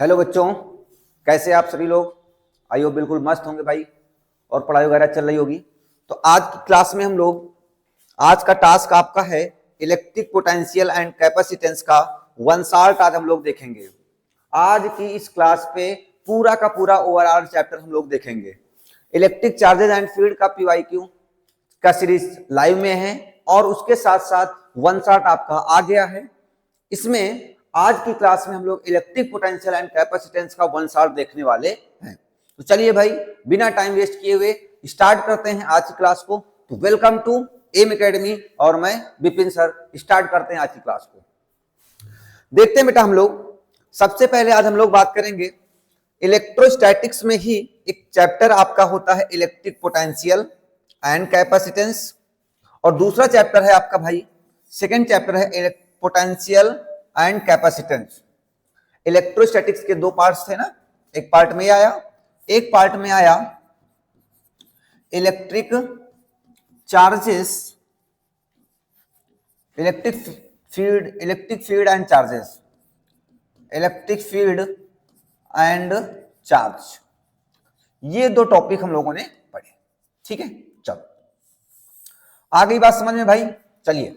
Hello बच्चों, कैसे आप सभी लोग। आई होप बिल्कुल मस्त होंगे भाई और पढ़ाई वगैरह चल रही होगी। तो आज की क्लास में हम लोग, आज का टास्क आपका है इलेक्ट्रिक पोटेंशियल एंड कैपेसिटेंस का वन शार्ट आज हम लोग देखेंगे। आज की इस क्लास पे पूरा का पूरा ओवरऑल चैप्टर हम लोग देखेंगे। इलेक्ट्रिक चार्जेस एंड फील्ड का पीवाईक्यू का सीरीज लाइव में है और उसके साथ साथ वन शॉट आपका आ गया है। इसमें आज की क्लास में हम लोग इलेक्ट्रिक पोटेंशियल एंड कैपेसिटेंस का वन शॉट देखने वाले हैं। तो चलिए भाई, बिना टाइम वेस्ट किए हुए स्टार्ट करते हैं आज की क्लास को। तो वेलकम टू एम एकेडमी और मैं विपिन सर। स्टार्ट करते हैं आज की क्लास को। देखते हैं बेटा, हम लोग सबसे पहले आज हम लोग बात करेंगे इलेक्ट्रोस्टैटिक्स में ही एक चैप्टर आपका होता है इलेक्ट्रिक पोटेंशियल एंड कैपेसिटेंस, और दूसरा चैप्टर है आपका भाई, सेकेंड चैप्टर है पोटेंशियल एंड कैपेसिटेंस। इलेक्ट्रोस्टैटिक्स के दो पार्ट्स थे ना, एक पार्ट में आया, एक पार्ट में आया electric charges, electric field and charges, electric field and charge. ये दो टॉपिक हम लोगों ने पढ़े। ठीक है, चलो आ गई बात समझ में भाई। चलिए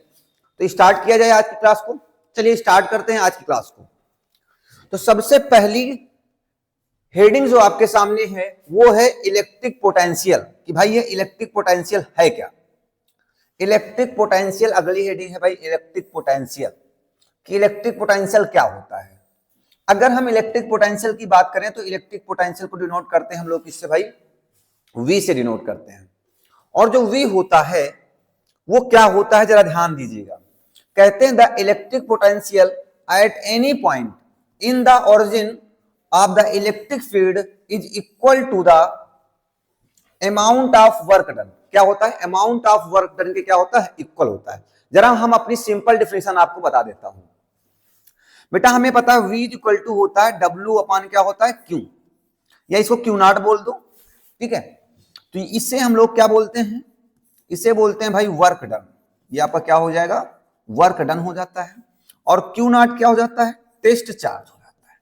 तो स्टार्ट किया जाए आज की क्लास को। चलिए स्टार्ट करते हैं आज की क्लास को। तो सबसे पहली हेडिंग जो आपके सामने है वो है इलेक्ट्रिक पोटेंशियल, कि भाई ये इलेक्ट्रिक पोटेंशियल है क्या। इलेक्ट्रिक पोटेंशियल अगली हेडिंग है भाई, इलेक्ट्रिक पोटेंशियल, कि इलेक्ट्रिक पोटेंशियल क्या होता है। अगर हम इलेक्ट्रिक पोटेंशियल की बात करें तो इलेक्ट्रिक पोटेंशियल को डिनोट करते हैं हम लोग किससे भाई, V से डिनोट करते हैं। और जो V होता है वो क्या होता है, जरा ध्यान दीजिएगा। कहते हैं the electric potential at any point in the origin of the electric field is equal to the amount of work done. क्या होता है, अमाउंट ऑफ वर्क डन के क्या होता है, इक्वल होता है। जरा हम अपनी सिंपल डिफिनेशन आपको बता देता हूं बेटा। हमें पता है V इक्वल टू होता है W अपान क्या होता है, Q, या इसको Q नॉट बोल दो। ठीक है, तो इससे हम लोग क्या बोलते हैं, इसे बोलते हैं भाई वर्क डन। ये आपका क्या हो जाएगा, वर्क डन हो जाता है। और Q नॉट क्या हो जाता है, टेस्ट चार्ज हो जाता है।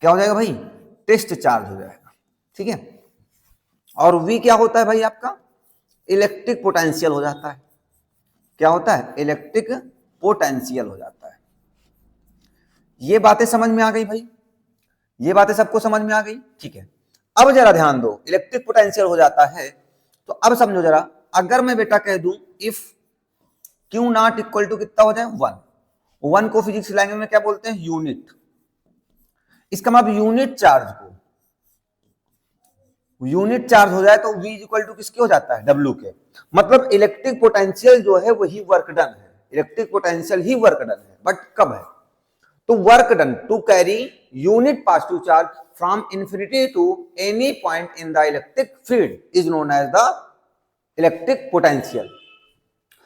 क्या हो जाएगा भाई, टेस्ट चार्ज हो जाएगा। ठीक है, और V क्या होता है भाई आपका, इलेक्ट्रिक पोटेंशियल हो जाता है। क्या होता है, इलेक्ट्रिक पोटेंशियल हो जाता है। ये बातें समझ में आ गई भाई, ये बातें सबको समझ में आ गई। ठीक है, अब जरा ध्यान दो, इलेक्ट्रिक पोटेंशियल हो जाता है तो अब समझो जरा, अगर मैं बेटा कह दूं if Q naught equal to कितना हो जाए, 1 को फिजिक्स लैंग्वेज में क्या बोलते हैं, यूनिट। इसका मतलब यूनिट चार्ज को, यूनिट चार्ज हो जाए तो V इक्वल टू किसके हो जाता है, W के। मतलब इलेक्ट्रिक पोटेंशियल जो है वही वर्क डन है, इलेक्ट्रिक पोटेंशियल ही वर्क डन है। बट कब है, तो work done to carry unit positive charge from infinity to any point in the electric field is known as the electric potential.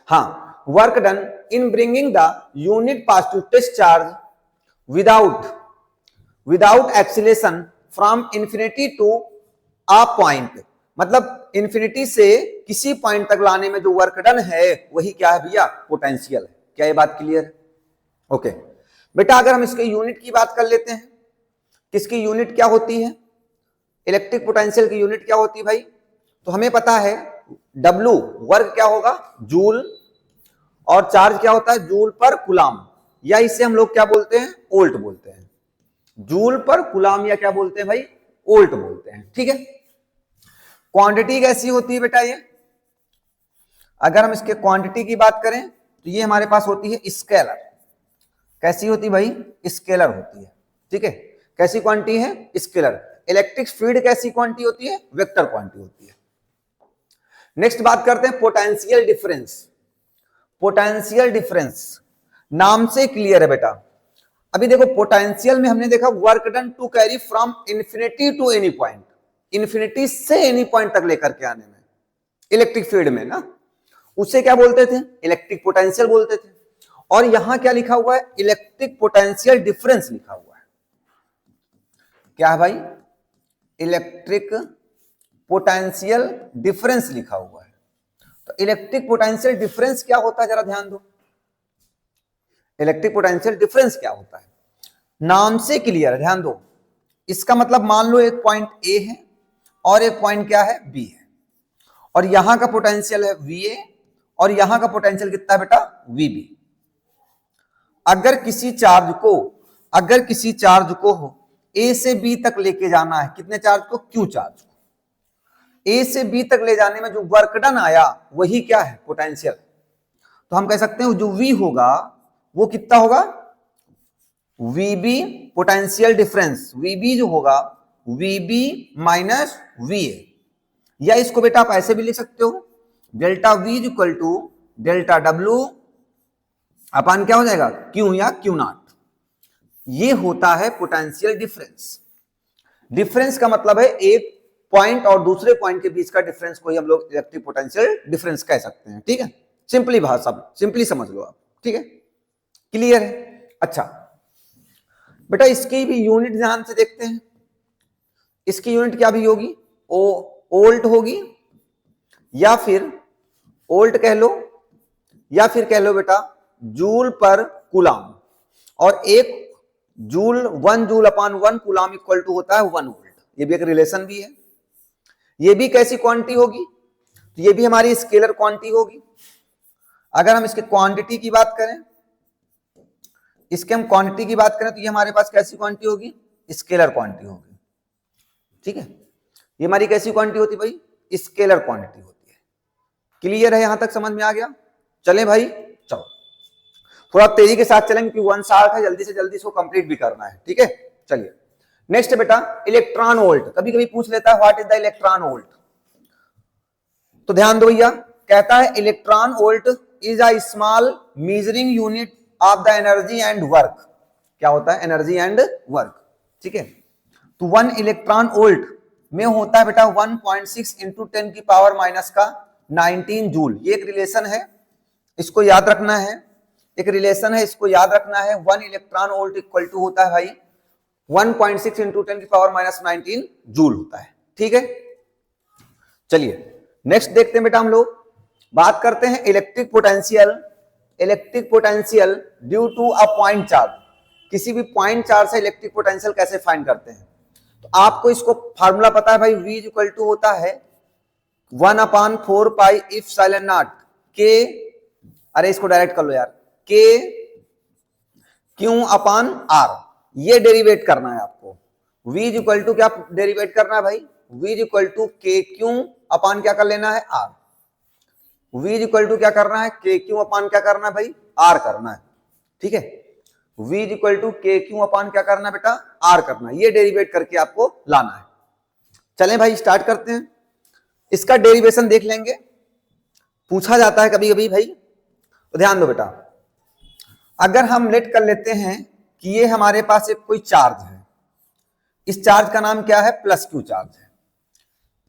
हाँ, work done in bringing the unit positive test charge without acceleration from infinity to a point। मतलब infinity से किसी point तक लाने में जो work done है वही क्या है भैया, पोटेंशियल है। क्या ये बात क्लियर है? ओके बेटा, अगर हम इसके यूनिट की बात कर लेते हैं, किसकी यूनिट क्या होती है, इलेक्ट्रिक पोटेंशियल की यूनिट क्या होती है भाई, तो हमें पता है W वर्क क्या होगा, जूल, और चार्ज क्या होता है, जूल पर कुलाम, या इसे हम लोग क्या बोलते हैं, वोल्ट बोलते हैं। जूल पर कुलाम या क्या बोलते हैं भाई, वोल्ट बोलते हैं। ठीक है, क्वांटिटी कैसी होती है बेटा, ये अगर हम इसके क्वांटिटी की बात करें तो ये हमारे पास होती है स्केलर। कैसी होती है भाई, स्केलर होती है। ठीक है, कैसी क्वांटिटी है, स्केलर। इलेक्ट्रिक फील्ड कैसी क्वांटिटी होती है, वेक्टर क्वांटिटी होती है। नेक्स्ट बात करते हैं पोटेंशियल डिफरेंस। पोटेंशियल डिफरेंस नाम से क्लियर है बेटा। अभी देखो, पोटेंशियल में हमने देखा work done to carry from infinity to any point, infinity से एनी पॉइंट तक लेकर के आने में, इलेक्ट्रिक फील्ड में ना, उसे क्या बोलते थे, इलेक्ट्रिक पोटेंशियल बोलते थे। और यहां क्या लिखा हुआ है, इलेक्ट्रिक पोटेंशियल डिफरेंस लिखा हुआ है। क्या है भाई, इलेक्ट्रिक पोटेंशियल डिफरेंस लिखा हुआ है। तो इलेक्ट्रिक पोटेंशियल डिफरेंस क्या होता है, जरा ध्यान दो। इलेक्ट्रिक पोटेंशियल डिफरेंस क्या होता है, नाम से क्लियर है, ध्यान दो। इसका मतलब मान लो एक पॉइंट ए है और एक पॉइंट क्या है बी है, और यहां का पोटेंशियल है वीए और यहां का पोटेंशियल कितना है बेटा वीबी। अगर किसी चार्ज को ए से बी तक लेके जाना है, कितने चार्ज को, क्यू चार्ज को, ए से बी तक ले जाने में जो वर्क डन आया वही क्या है, पोटेंशियल। तो हम कह सकते हैं जो वी होगा वो कितना होगा, वीबी पोटेंशियल डिफरेंस, वीबी जो होगा वीबी माइनस वीए, या इसको बेटा आप ऐसे भी लिख सकते हो, delta V equal to delta W upon क्या हो जाएगा, क्यू या क्यू नॉट। ये होता है पोटेंशियल डिफरेंस। डिफरेंस का मतलब है एक पॉइंट और दूसरे पॉइंट के बीच का डिफरेंस को ही हम लोग इलेक्ट्रिक पोटेंशियल डिफरेंस कह सकते हैं। ठीक है, सिंपली भाषा, सिंपली समझ लो आप। ठीक है, क्लियर है। अच्छा बेटा इसकी भी यूनिट ध्यान से देखते हैं। इसकी यूनिट क्या भी होगी, ओल्ट होगी, या फिर ओल्ट कह लो, या फिर कह लो बेटा जूल पर कूलाम, और एक joule 1 joule upon 1 coulomb equal to होता है 1 वोल्ट। ये भी एक रिलेशन भी है। ये भी कैसी क्वांटिटी होगी, तो ये भी हमारी स्केलर क्वांटिटी होगी। अगर हम इसके क्वांटिटी की बात करें, इसके हम क्वांटिटी की बात करें तो ये हमारे पास कैसी क्वांटिटी होगी, स्केलर क्वांटिटी होगी। ठीक है, ये हमारी कैसी क्वांटिटी होती है भाई, स्केलर क्वांटिटी होती है। क्लियर है, यहां तक समझ में आ गया। चलें भाई, चलो थोड़ा तेजी के साथ चलेंगे क्योंकि 1 60 है, जल्दी से जल्दी इसको कंप्लीट भी करना है। ठीक है, चलिए नेक्स्ट बेटा इलेक्ट्रॉन वोल्ट। कभी कभी पूछ लेता है what is the electron volt, तो ध्यान दो भैया, कहता है electron volt is a small measuring unit of the energy and work. क्या होता है, एनर्जी एंड वर्क। ठीक है, तो 1 इलेक्ट्रॉन वोल्ट में होता है बेटा 1.6 इंटू 10 की पावर माइनस का 19 जूल। ये एक रिलेशन है, इसको याद रखना है, एक रिलेशन है, इसको याद रखना है। 1 इलेक्ट्रॉन वोल्ट इक्वल टू होता है भाई 1.6 इंटू 10 की पावर माइनस 19 जूल होता है। ठीक है, चलिए नेक्स्ट देखते हैं बेटा, हम लोग बात करते हैं electric potential. Electric potential due to a point charge. किसी भी पॉइंट चार्ज से इलेक्ट्रिक पोटेंशियल कैसे फाइंड करते हैं, तो आपको इसको फार्मूला पता है भाई, V इक्वल टू होता है 1/4 पाई इप्सिलॉन नॉट के, अरे इसको डायरेक्ट कर लो यार, के क्यू अपान आर। ये डेरिवेट करना है आपको। V इक्वल टू क्या डेरिवेट करना है भाई, V equal to K Q अपान क्या कर लेना है, आर। V इक्वल टू क्या करना है, के क्यू अपान क्या करना है भाई, आर करना है। ठीक है, V equal to K Q अपान क्या करना है बेटा, आर करना है। ये डेरिवेट करके आपको लाना है। चलें भाई स्टार्ट करते हैं, इसका डेरिवेशन देख लेंगे। पूछा जाता है कभी कभी भाई, तो ध्यान दो बेटा, अगर हम लेट कर लेते हैं कि ये हमारे पास एक कोई चार्ज है, इस चार्ज का नाम क्या है, प्लस क्यू चार्ज है।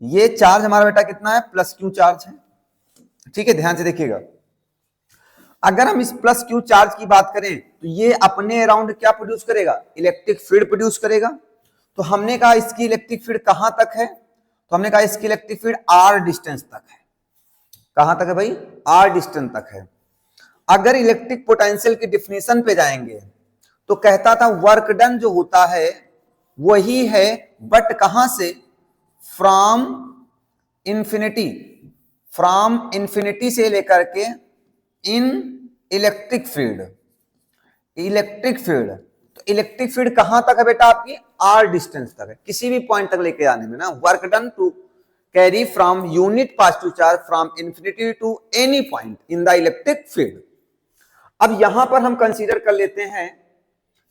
ये चार्ज हमारा बेटा कितना है, प्लस क्यू चार्ज है। ठीक है, ध्यान से देखिएगा, अगर हम इस प्लस क्यू चार्ज की बात करें तो ये अपने अराउंड क्या प्रोड्यूस करेगा, इलेक्ट्रिक फील्ड प्रोड्यूस करेगा। तो हमने कहा इसकी इलेक्ट्रिक फील्ड कहां तक है, तो हमने कहा इसकी इलेक्ट्रिक फील्ड आर डिस्टेंस तक है। कहां तक है भाई, आर डिस्टेंस तक है। अगर इलेक्ट्रिक पोटेंशियल की डिफिनीशन पे जाएंगे तो कहता था वर्क डन जो होता है वही है, बट कहां से, फ्रॉम इंफिनिटी, फ्रॉम इंफिनिटी से लेकर के इन इलेक्ट्रिक फील्ड। इलेक्ट्रिक फील्ड, तो इलेक्ट्रिक फील्ड कहां तक है बेटा आपकी, आर डिस्टेंस तक है। किसी भी पॉइंट तक लेके आने में ना, work done to carry from unit positive charge from infinity to any point in the electric field. अब यहां पर हम कंसीडर कर लेते हैं,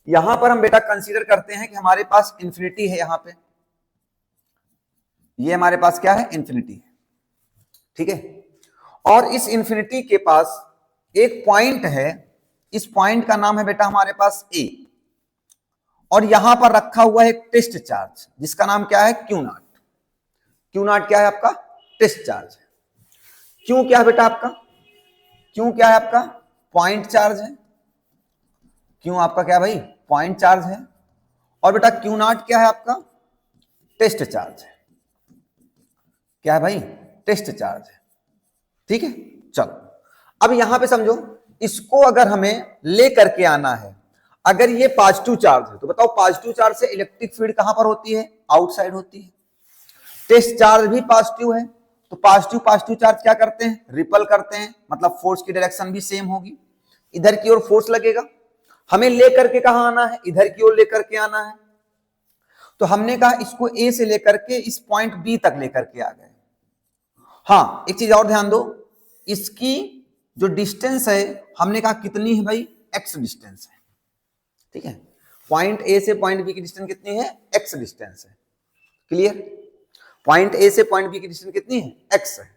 यहां पर हम बेटा कंसीडर करते हैं कि हमारे पास इंफिनिटी है। यहां पे ये हमारे पास क्या है, इंफिनिटी है। ठीक है, और इस इंफिनिटी के पास एक पॉइंट है, इस पॉइंट का नाम है बेटा हमारे पास ए, और यहां पर रखा हुआ है एक टेस्ट चार्ज जिसका नाम क्या है, क्यू नॉट। क्यू नॉट क्या है आपका, टेस्ट चार्ज है। क्यू क्या है बेटा आपका, क्यू क्या है आपका, पॉइंट चार्ज है। क्यों आपका क्या भाई, पॉइंट चार्ज है। और बेटा क्यू नॉट क्या है आपका, टेस्ट चार्ज है। क्या है भाई, टेस्ट चार्ज है। ठीक है, चलो अब यहां पे समझो, इसको अगर हमें ले करके आना है, अगर ये पॉजिटिव चार्ज है तो बताओ पॉजिटिव चार्ज से इलेक्ट्रिक फील्ड कहां पर होती है, आउटसाइड होती है। टेस्ट चार्ज भी पॉजिटिव है तो पॉजिटिव पॉजिटिव चार्ज क्या करते हैं, रिपल करते हैं, मतलब फोर्स की डायरेक्शन भी सेम होगी, इधर की ओर फोर्स लगेगा। हमें लेकर के कहां आना है, इधर की ओर लेकर के आना है। तो हमने कहा इसको ए से लेकर के इस पॉइंट बी तक लेकर के आ गए। हाँ एक चीज और ध्यान दो, इसकी जो डिस्टेंस है हमने कहा कितनी है भाई, एक्स डिस्टेंस है, ठीक है। पॉइंट ए से पॉइंट बी की डिस्टेंस कितनी है, एक्स डिस्टेंस है, क्लियर। पॉइंट ए से पॉइंट बी की डिस्टेंस कितनी है, एक्स है।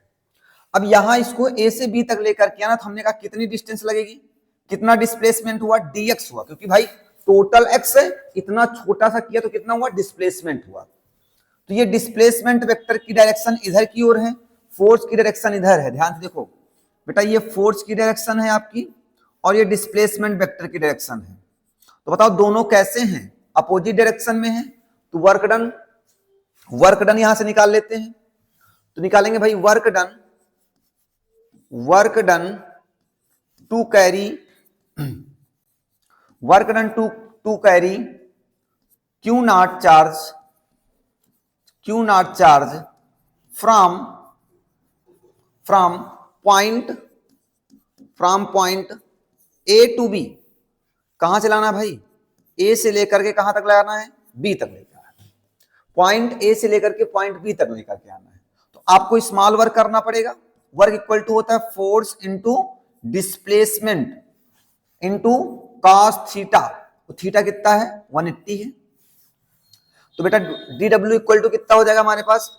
अब यहां इसको ए से बी तक लेकर के आना, तो हमने कहा कितनी डिस्टेंस लगेगी, कितना डिस्प्लेसमेंट हुआ, dx हुआ, क्योंकि भाई टोटल x है, इतना छोटा सा किया तो कितना हुआ, डिस्प्लेसमेंट हुआ। तो ये डिस्प्लेसमेंट वेक्टर की डायरेक्शन इधर की ओर है, फोर्स की डायरेक्शन इधर है। ध्यान से देखो बेटा, ये फोर्स की डायरेक्शन है आपकी और ये डिस्प्लेसमेंट वेक्टर की डायरेक्शन है। तो बताओ दोनों कैसे हैं, अपोजिट डायरेक्शन में है। तो वर्क डन यहां से निकाल लेते हैं। तो निकालेंगे भाई work done to carry Q naught charge from point A to B. कहां से लाना भाई, ए से लेकर के कहां तक लाना है, बी तक लेकर आना है। पॉइंट ए से लेकर के पॉइंट बी तक लेकर के आना है। तो आपको स्मॉल वर्क करना पड़ेगा। वर्क इक्वल टू होता है force into displacement into cos theta. तो थीटा कितना है, 180 है। तो बेटा डी डब्ल्यू इक्वल टू कितना हो जाएगा हमारे पास,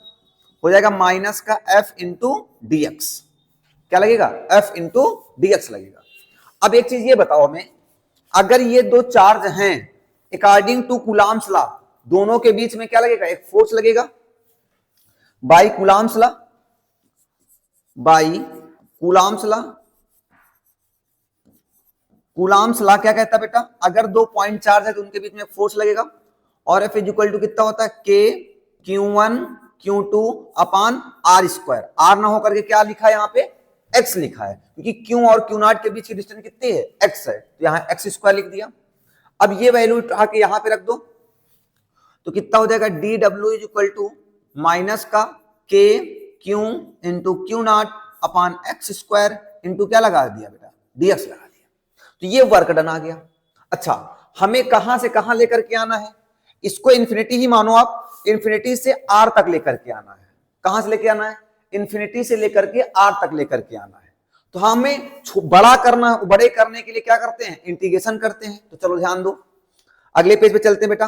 हो जाएगा माइनस का एफ इंटू डी एक्स। क्या लगेगा, एफ इंटू डी एक्स लगेगा। अब एक चीज ये बताओ हमें, अगर ये दो चार्ज हैं अकॉर्डिंग टू कूलॉम्स लॉ, दोनों के बीच में क्या लगेगा, एक फोर्स लगेगा by Coulomb's law. Coulomb's law क्या कहता है बेटा, अगर दो पॉइंट चार्ज है तो उनके बीच में फोर्स लगेगा। और एफ इज इक्वल टू कितना होता है, के Q1 Q2 upon R square. Are ना होकर के क्या लिखा है यहाँ पे, एक्स लिखा है, क्योंकि क्यू और क्यू नॉट के बीच की डिस्टेंस कितनी है, एक्स है। तो यहाँ एक्स स्क्वायर लिख दिया। अब ये वैल्यू उठा के यहाँ पे रख दो, तो कितना हो जाएगा, D W is equal to minus का K Q into Q naught upon X square into क्या लगा दिया बेटा, डीएक्स लगा दिया। तो ये वर्क डन आ गया। अच्छा हमें कहां से कहां लेकर के आना है, इसको इन्फिनिटी ही मानो आप, इन्फिनिटी से आर तक लेकर के आना है। कहां से लेके आना है, इन्फिनिटी से लेकर के आर तक लेकर के आना है। तो हमें बड़े करने के लिए क्या करते हैं, इंटीग्रेशन करते हैं। तो चलो ध्यान दो, अगले पेज पे चलते हैं बेटा।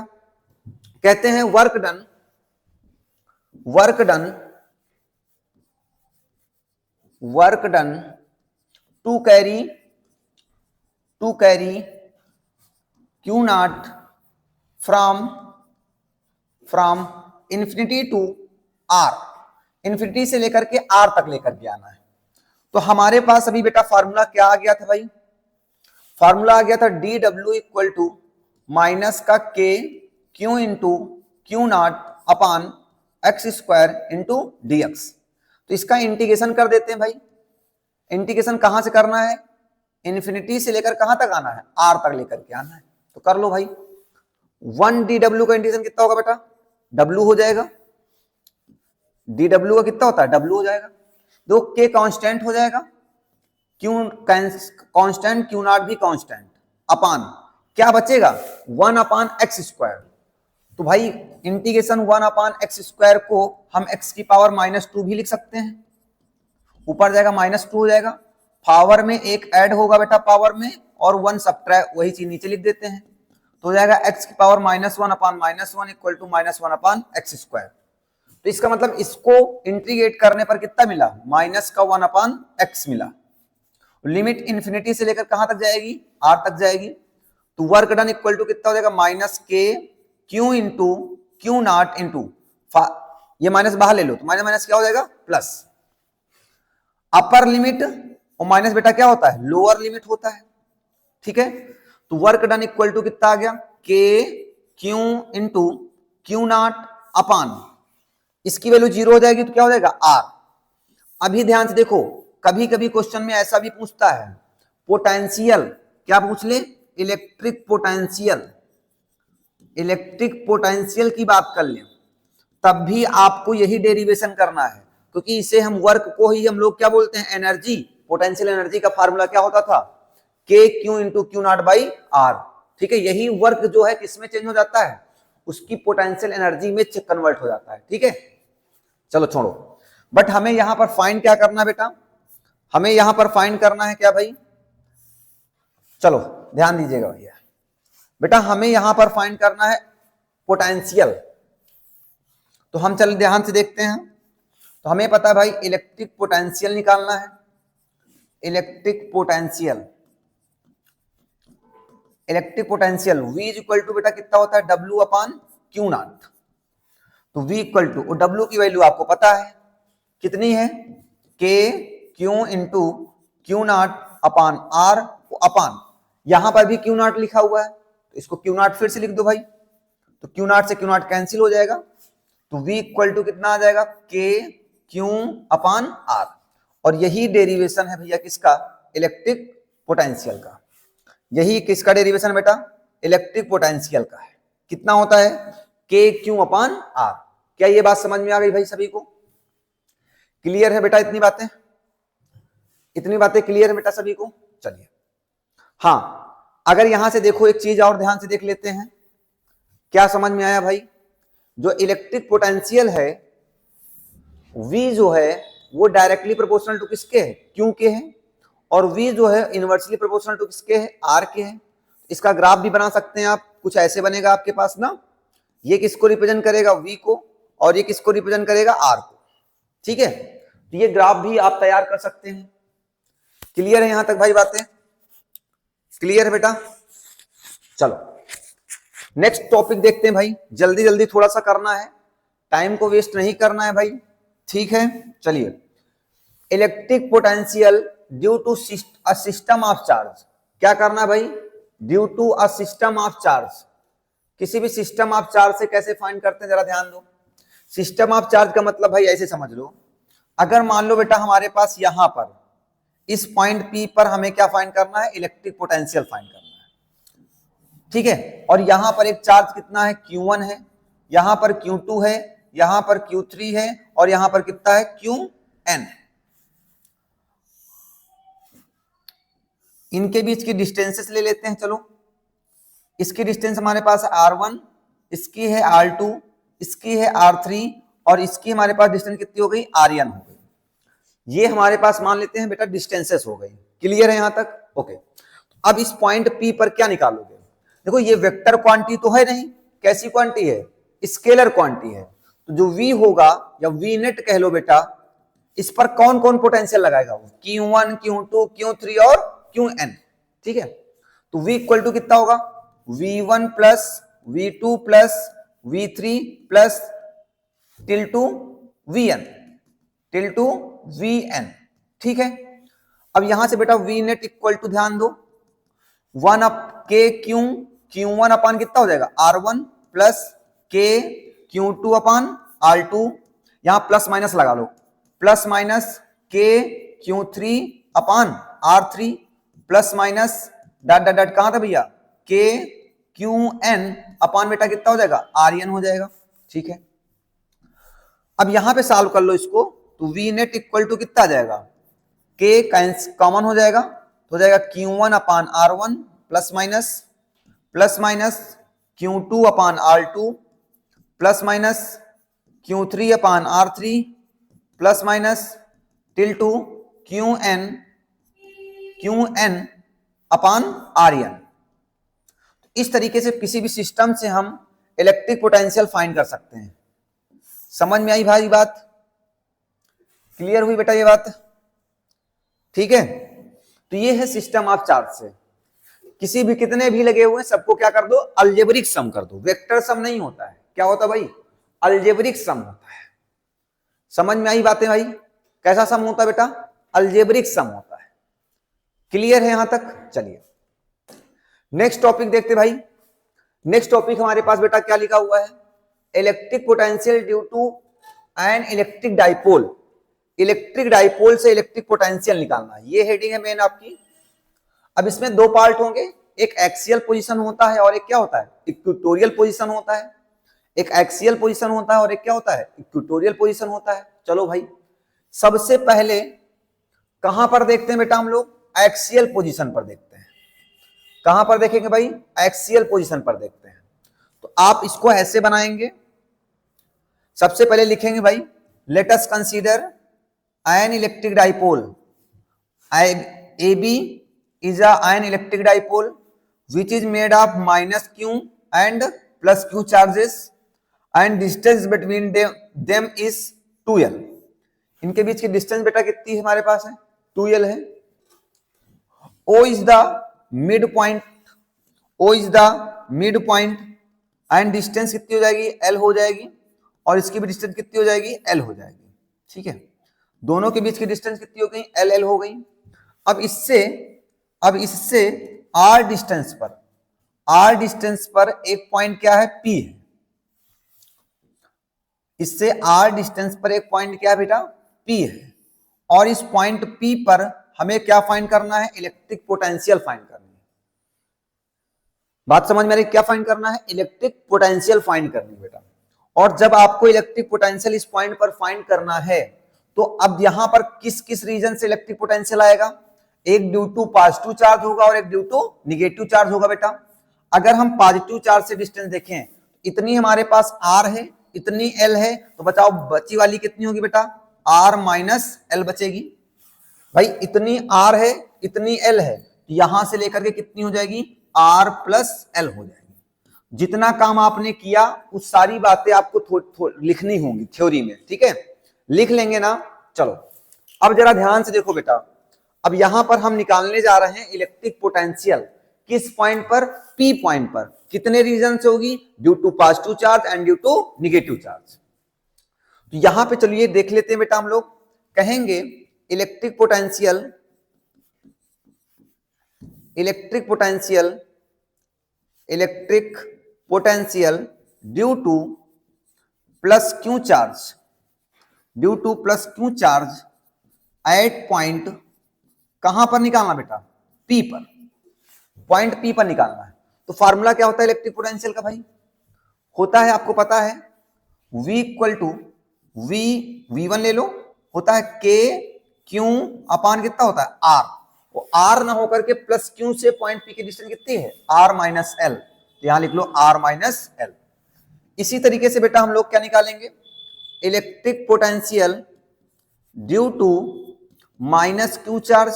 कहते हैं work done to carry Q naught from infinity to R, infinity से लेकर के आर तक लेकर के आना है। तो हमारे पास अभी बेटा फार्मूला क्या आ गया था भाई, फार्मूला आ गया था D W equal to minus का K Q into Q naught upon X square into D X. तो इसका इंटीग्रेशन कर देते हैं भाई। इंटीग्रेशन कहां से करना है, इन्फिनिटी से लेकर कहां तक आना है, आर तक लेकर के आना है। तो कर लो भाई, 1 डी डब्ल्यू का इंटीग्रेशन कितना होगा बेटा, डब्ल्यू हो जाएगा। डी डब्ल्यू का कितना होता है, डब्ल्यू हो जाएगा। दो के कांस्टेंट हो जाएगा, क्यू कांस्टेंट, क्यू नॉट भी कांस्टेंट, अपान क्या बचेगा, 1 अपान एक्स स्क्वायर। तो भाई इंटीग्रेशन 1 अपान एक्स स्क्वायर को हम एक्स की पावर -2 भी लिख सकते हैं। ऊपर जाएगा -2 हो जाएगा, पावर में एक ऐड होगा बेटा पावर में, और 1 सब्ट्रैक्ट, वही चीज नीचे लिख देते हैं। तो हो जाएगा एक्स की power -1 upon -1 equal to -1 upon X square. तो इसका मतलब इसको इंटीग्रेट करने पर कितना मिला, -1 अपान एक्स मिला। लिमिट इन्फिनिटी से लेकर कहां तक जाएगी, आर तक जाएगी। तो वर्क डन इक्वल टू कितना हो जाएगा, माइनस के Q into Q not into, ये माइनस बाहर ले लो तो माइनस माइनस क्या हो जाएगा, प्लस। अपर लिमिट और माइनस बेटा क्या होता है, लोअर लिमिट होता है, ठीक है। तो वर्क डन इक्वल टू कितना आ गया, के क्यू इंटू क्यू नॉट अपान, इसकी वैल्यू 0 हो जाएगी तो क्या हो जाएगा, आर। अभी ध्यान से देखो, कभी कभी क्वेश्चन में ऐसा भी पूछता है, पोटेंशियल क्या पूछ ले, इलेक्ट्रिक पोटेंशियल की बात कर लें तब भी आपको यही डेरिवेशन करना है, क्योंकि इसे हम वर्क को ही हम लोग क्या बोलते हैं, एनर्जी। पोटेंशियल एनर्जी का फार्मूला क्या होता था, K Q into Q naught by R. ठीक है, यही वर्क जो है किसमें चेंज हो जाता है, उसकी पोटेंशियल एनर्जी में कन्वर्ट हो जाता है। ठीक है, चलो छोड़ो, बट हमें यहां पर फाइंड क्या करना है बेटा, हमें यहां पर फाइंड करना है क्या भाई, चलो ध्यान दीजिएगा भैया बेटा, हमें यहां पर फाइंड करना है पोटेंशियल। तो हम चल ध्यान से देखते हैं, तो हमें पता है भाई इलेक्ट्रिक पोटेंशियल निकालना है। Electric potential V is equal to बेटा कितना होता है, W अपान क्यू नॉट। तो V इक्वल टू, W की वैल्यू आपको पता है कितनी है, K Q into Q naught upon R upon, यहां पर भी क्यू नॉट लिखा हुआ है तो इसको क्यू नॉट फिर से लिख दो भाई, तो क्यू नॉट से क्यू नॉट कैंसिल हो जाएगा, तो V इक्वल टू कितना आ जाएगा, K क्यू अपान R। और यही डेरिवेशन है भैया किसका, इलेक्ट्रिक पोटेंशियल का। यही किसका डेरिवेशन है बेटा, इलेक्ट्रिक पोटेंशियल का है। कितना होता है, K क्यू अपान R। क्या ये बात समझ में आ गई भाई सभी को, क्लियर है बेटा, इतनी बातें क्लियर है बेटा सभी को। चलिए, हाँ अगर यहां से देखो एक चीज और ध्यान से देख लेते हैं, क्या समझ में आया भाई, जो इलेक्ट्रिक पोटेंशियल है V जो है वो डायरेक्टली प्रोपोर्शनल टू किसके है, क्यू के है, और V जो है इनवर्सली प्रोपोर्शनल टू किसके है, R के है। इसका ग्राफ भी बना सकते हैं आप, कुछ ऐसे बनेगा आपके पास ना, ये किसको रिप्रेजेंट करेगा, V को, और ये किसको रिप्रेजेंट करेगा, R को। ठीक है, तो ये ग्राफ भी आप तैयार कर सकते हैं। क्लियर है यहां तक भाई बातें, क्लियर है बेटा। चलो नेक्स्ट टॉपिक देखते हैं भाई, जल्दी जल्दी थोड़ा सा करना है, टाइम को वेस्ट नहीं करना है भाई। ठीक है, चलिए, electric potential due to a system of charge. क्या करना है भाई, due to a system of charge. किसी भी सिस्टम ऑफ चार्ज से कैसे फाइंड करते हैं जरा ध्यान दो। सिस्टम ऑफ चार्ज का मतलब भाई ऐसे समझ लो, अगर मान लो बेटा हमारे पास यहां पर इस पॉइंट P पर हमें क्या फाइंड करना है, इलेक्ट्रिक पोटेंशियल फाइंड करना है। ठीक है, और यहां पर एक चार्ज कितना है, Q1 है, यहां पर Q2 है, यहां पर Q3 है, और यहां पर कितना है, Qn। इनके बीच की डिस्टेंसेस ले लेते हैं। चलो, इसकी डिस्टेंस हमारे पास है R1, इसकी है R2, इसकी है R3, और इसकी हमारे पास डिस्टेंस कितनी हो गई, Rn हो गई। ये हमारे पास मान लेते हैं बेटा डिस्टेंसेस हो गई। क्लियर है यहां तक, ओके। अब इस पॉइंट P पर क्या निकालोगे, देखो ये वेक्टर क्वांटिटी तो है नहीं, कैसी क्वांटिटी है, स्केलर क्वांटिटी है। तो जो V होगा या V नेट कह लो बेटा, इस पर कौन कौन पोटेंशियल लगाएगा, Q1 Q2 Q3 और Qn। ठीक है, तो V इक्वल टू कितना होगा, V1 plus V2 plus V3 plus till two Vn। ठीक है, अब यहां से बेटा V नेट इक्वल टू ध्यान दो 1 अप K Q1 अपान कितना हो जाएगा, R1 प्लस K Q2 अपान R2, यहां प्लस माइनस लगा लो, प्लस माइनस K Q3 अपान R3 plus minus dot dot dot कहां था भैया, K Qn अपान बेटा कितना हो जाएगा, Rn हो जाएगा। ठीक है, अब यहां पे सॉल्व कर लो इसको, तो V नेट इक्वल टू कितना आ जाएगा, K कॉमन हो जाएगा, तो हो जाएगा Q1 अपान R1 प्लस माइनस Q2 अपान R2 प्लस माइनस Q3 अपान R3 plus minus till two Qn अपान Rn। इस तरीके से किसी भी सिस्टम से हम इलेक्ट्रिक पोटेंशियल फाइंड कर सकते हैं। समझ में आई भाई बात, क्लियर हुई बेटा ये बात, ठीक है। तो ये है सिस्टम ऑफ चार्ज से, किसी भी कितने भी लगे हुए हैं सबको क्या कर दो, अलजेब्रिक सम कर दो। वेक्टर सम नहीं होता है, क्या होता है भाई, अलजेब्रिक सम होता है। समझ में आई बातें भाई, कैसा सम होता है बेटा, अलजेब्रिक सम होता है। क्लियर है यहां तक, चलिए नेक्स्ट टॉपिक देखते भाई। नेक्स्ट टॉपिक हमारे पास बेटा क्या लिखा हुआ है, electric potential due to an electric dipole. Electric dipole से इलेक्ट्रिक पोटेंशियल निकालना, ये हेडिंग है मेन आपकी। अब इसमें दो पार्ट होंगे, एक एक्सियल पोजीशन होता है और एक क्या होता है, इक्वेटोरियल पोजीशन होता है। एक एक्सियल पोजीशन होता है और एक क्या होता है, इक्वेटोरियल पोजीशन होता है। चलो भाई, सबसे पहले कहां पर देखते हैं बेटा हम लोग, एक्सियल पोजीशन पर देखते हैं। कहां पर देखेंगे भाई, एक्सियल पोजीशन पर देखते हैं। तो आप इसको ऐसे बनाएंगे, सबसे पहले लिखेंगे भाई, let us consider N electric dipole, AB is a ion electric dipole which is made of minus q and plus q charges and distance between them is 2l। इनके बीच की डिस्टेंस बेटा कितनी है हमारे पास है, 2l है। O is the midpoint, O is the midpoint and distance कितनी हो जाएगी, l हो जाएगी, और इसकी भी डिस्टेंस कितनी हो जाएगी, l हो जाएगी। ठीक है, दोनों के बीच की डिस्टेंस कितनी हो गई, l हो गई। अब इससे r डिस्टेंस पर एक पॉइंट क्या है, P है। इससे r डिस्टेंस पर एक पॉइंट क्या है बेटा, P है। और इस पॉइंट P पर हमें क्या फाइंड करना है, इलेक्ट्रिक पोटेंशियल फाइंड करनी है। बात समझ में आ रही, क्या फाइंड करना है, इलेक्ट्रिक पोटेंशियल फाइंड करनी है बेटा। और जब आपको इलेक्ट्रिक पोटेंशियल इस पॉइंट पर फाइंड करना है, तो अब यहां पर किस किस रीजन से इलेक्ट्रिक पोटेंशियल आएगा, एक ड्यू टू पॉजिटिव चार्ज होगा और एक ड्यू टू निगेटिव चार्ज होगा बेटा। अगर हम पॉजिटिव चार्ज से डिस्टेंस देखें, इतनी हमारे पास r है, इतनी l है, तो बताओ बची वाली कितनी होगी बेटा, r माइनस l बचेगी। भाई इतनी r है, इतनी l है, तो यहां से लेकर के कितनी हो जाएगी, r प्लस l हो जाएगी। जितना काम आपने किया उस सारी बातें आपको लिखनी होंगी थ्योरी में, ठीक है, लिख लेंगे ना। चलो अब जरा ध्यान से देखो बेटा, अब यहां पर हम निकालने जा रहे हैं इलेक्ट्रिक पोटेंशियल, किस पॉइंट पर, P पॉइंट पर। कितने रीजन से होगी, due to positive charge and due to negative charge. तो यहां पे चलिए देख लेते हैं बेटा, हम लोग कहेंगे electric potential due to plus Q charge at point, कहां पर निकालना बेटा, P पर, पॉइंट P पर निकालना है। तो फार्मूला क्या होता है इलेक्ट्रिक पोटेंशियल का भाई, होता है आपको पता है, V इक्वल टू V1 ले लो, होता है K Q अपान कितना होता है R, वो R ना होकर के प्लस Q से पॉइंट P की डिस्टेंस कितनी है, R माइनस L, तो यहां लिख लो R माइनस L। इसी तरीके से बेटा हम लोग क्या निकालेंगे, electric potential due to minus Q charge,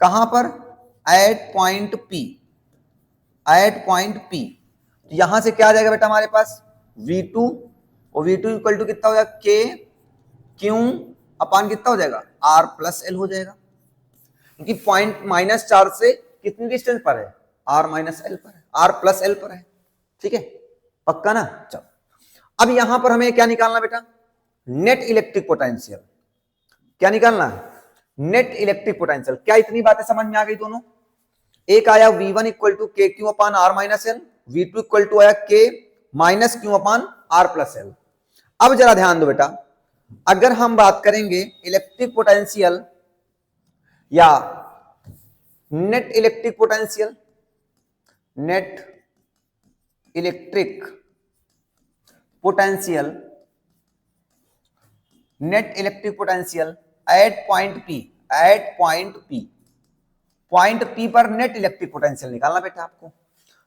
कहां पर, एट पॉइंट P। तो यहां से क्या आ जाएगा बेटा हमारे पास, V2, और V2 इक्वल टू कितना हो जाएगा, K Q अपान कितना हो जाएगा, R प्लस L हो जाएगा। क्योंकि पॉइंट माइनस चार्ज से कितनी डिस्टेंस पर है, R माइनस L पर है, R प्लस L पर है। ठीक है, पक्का ना। चलो अब यहां पर हमें क्या निकालना बेटा, नेट इलेक्ट्रिक पोटेंशियल। क्या निकालना है, नेट इलेक्ट्रिक पोटेंशियल। क्या इतनी बातें समझ में आ गई दोनों, एक आया V1 equal to K Q upon R minus L, V2 equal to आया K minus Q upon R plus L। अब जरा ध्यान दो बेटा, अगर हम बात करेंगे इलेक्ट्रिक पोटेंशियल या net electric potential eight point P पर नेट इलेक्ट्रिक पोटेंशियल निकालना बेटा आपको।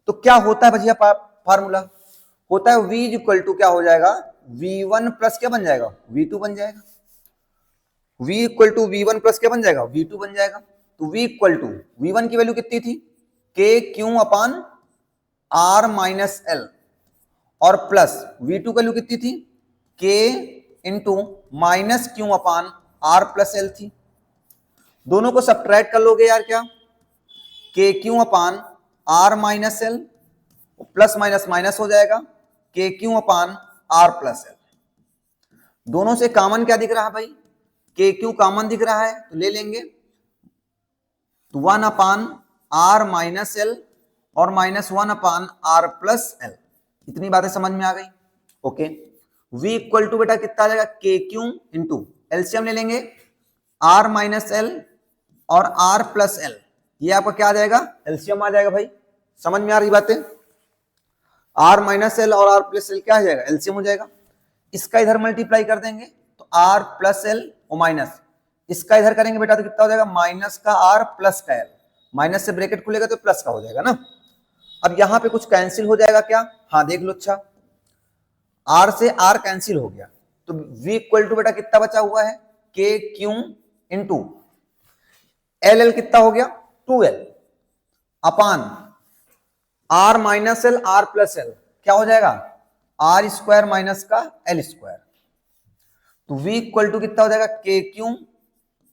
तो क्या होता है भैया फार्मूला, होता है V इक्वल टू क्या हो जाएगा, V1 प्लस क्या बन जाएगा, V2 बन जाएगा। V equal to V1 plus क्या बन जाएगा, V2 बन जाएगा। तो V इक्वल टू V1 की वैल्यू कितनी थी, K Q upon R minus L, और प्लस V2 की वैल्यू कितनी थी, K into minus Q upon R plus L थी। दोनों को सब्ट्रैक्ट कर लोगे यार, क्या K Q upon R minus L, plus minus minus हो जाएगा, K Q upon R plus L। दोनों से कॉमन क्या दिख रहा है भाई, K क्यू कॉमन दिख रहा है, तो ले लेंगे, तो 1 अपान R माइनस L और माइनस 1 अपान R प्लस L। इतनी बातें समझ में आ गई। ओके, V इक्वल टू बेटा कितना आ जाएगा, K क्यू इंटू एलसीएम ले लेंगे, R माइनस L और R प्लस L, ये आपका क्या आ जाएगा, एलसीएम आ जाएगा भाई। समझ में आ रही बातें? आर माइनस एल और आर प्लस एल क्या आ जाएगा, एलसीएम हो जाएगा। इसका इधर मल्टीप्लाई कर देंगे तो आर प्लस एल और माइनस, इसका इधर करेंगे बेटा तो कितना हो जाएगा, माइनस का आर प्लस का एल, माइनस से ब्रैकेट खुलेगा तो प्लस का हो जाएगा ना। अब यहां पे कुछ कैंसिल हो जाएगा क्या, हाँ देख लो, अच्छा आर से आर कैंसिल हो गया तो v इक्वल टू बेटा कितना बचा हुआ है, K Q into L, L कितना हो गया 2l upon R minus L R plus L, क्या हो जाएगा आर स्क्वायर माइनस का एल स्क्वायर। तो v इक्वल टू कितना हो जाएगा, K Q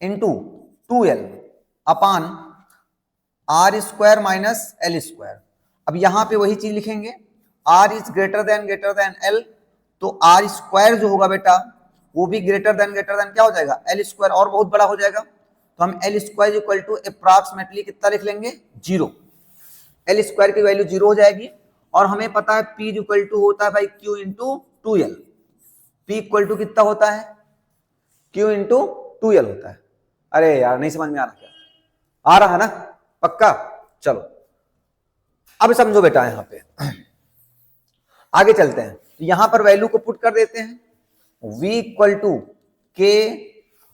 into 2l upon R square minus L square. अब यहां पे वही चीज लिखेंगे, r is greater than l, तो आर स्क्वायर जो होगा बेटा वो भी ग्रेटर देन क्या हो जाएगा, एल स्क्वायर, और बहुत बड़ा हो जाएगा। तो हम L square equal to approximately कितना लिख लेंगे, 0। एल स्क्वायर की वैल्यू 0 हो जाएगी। और हमें पता है P इक्वल टू होता है भाई Q into 2l, P equal to कितना होता है, Q इंटू 2l होता है। अरे यार नहीं समझ में आ रहा क्या, आ रहा है ना पक्का? चलो अब समझो बेटा, यहां पे आगे चलते हैं। तो यहां पर वैल्यू को पुट कर देते हैं, v इक्वल टू के,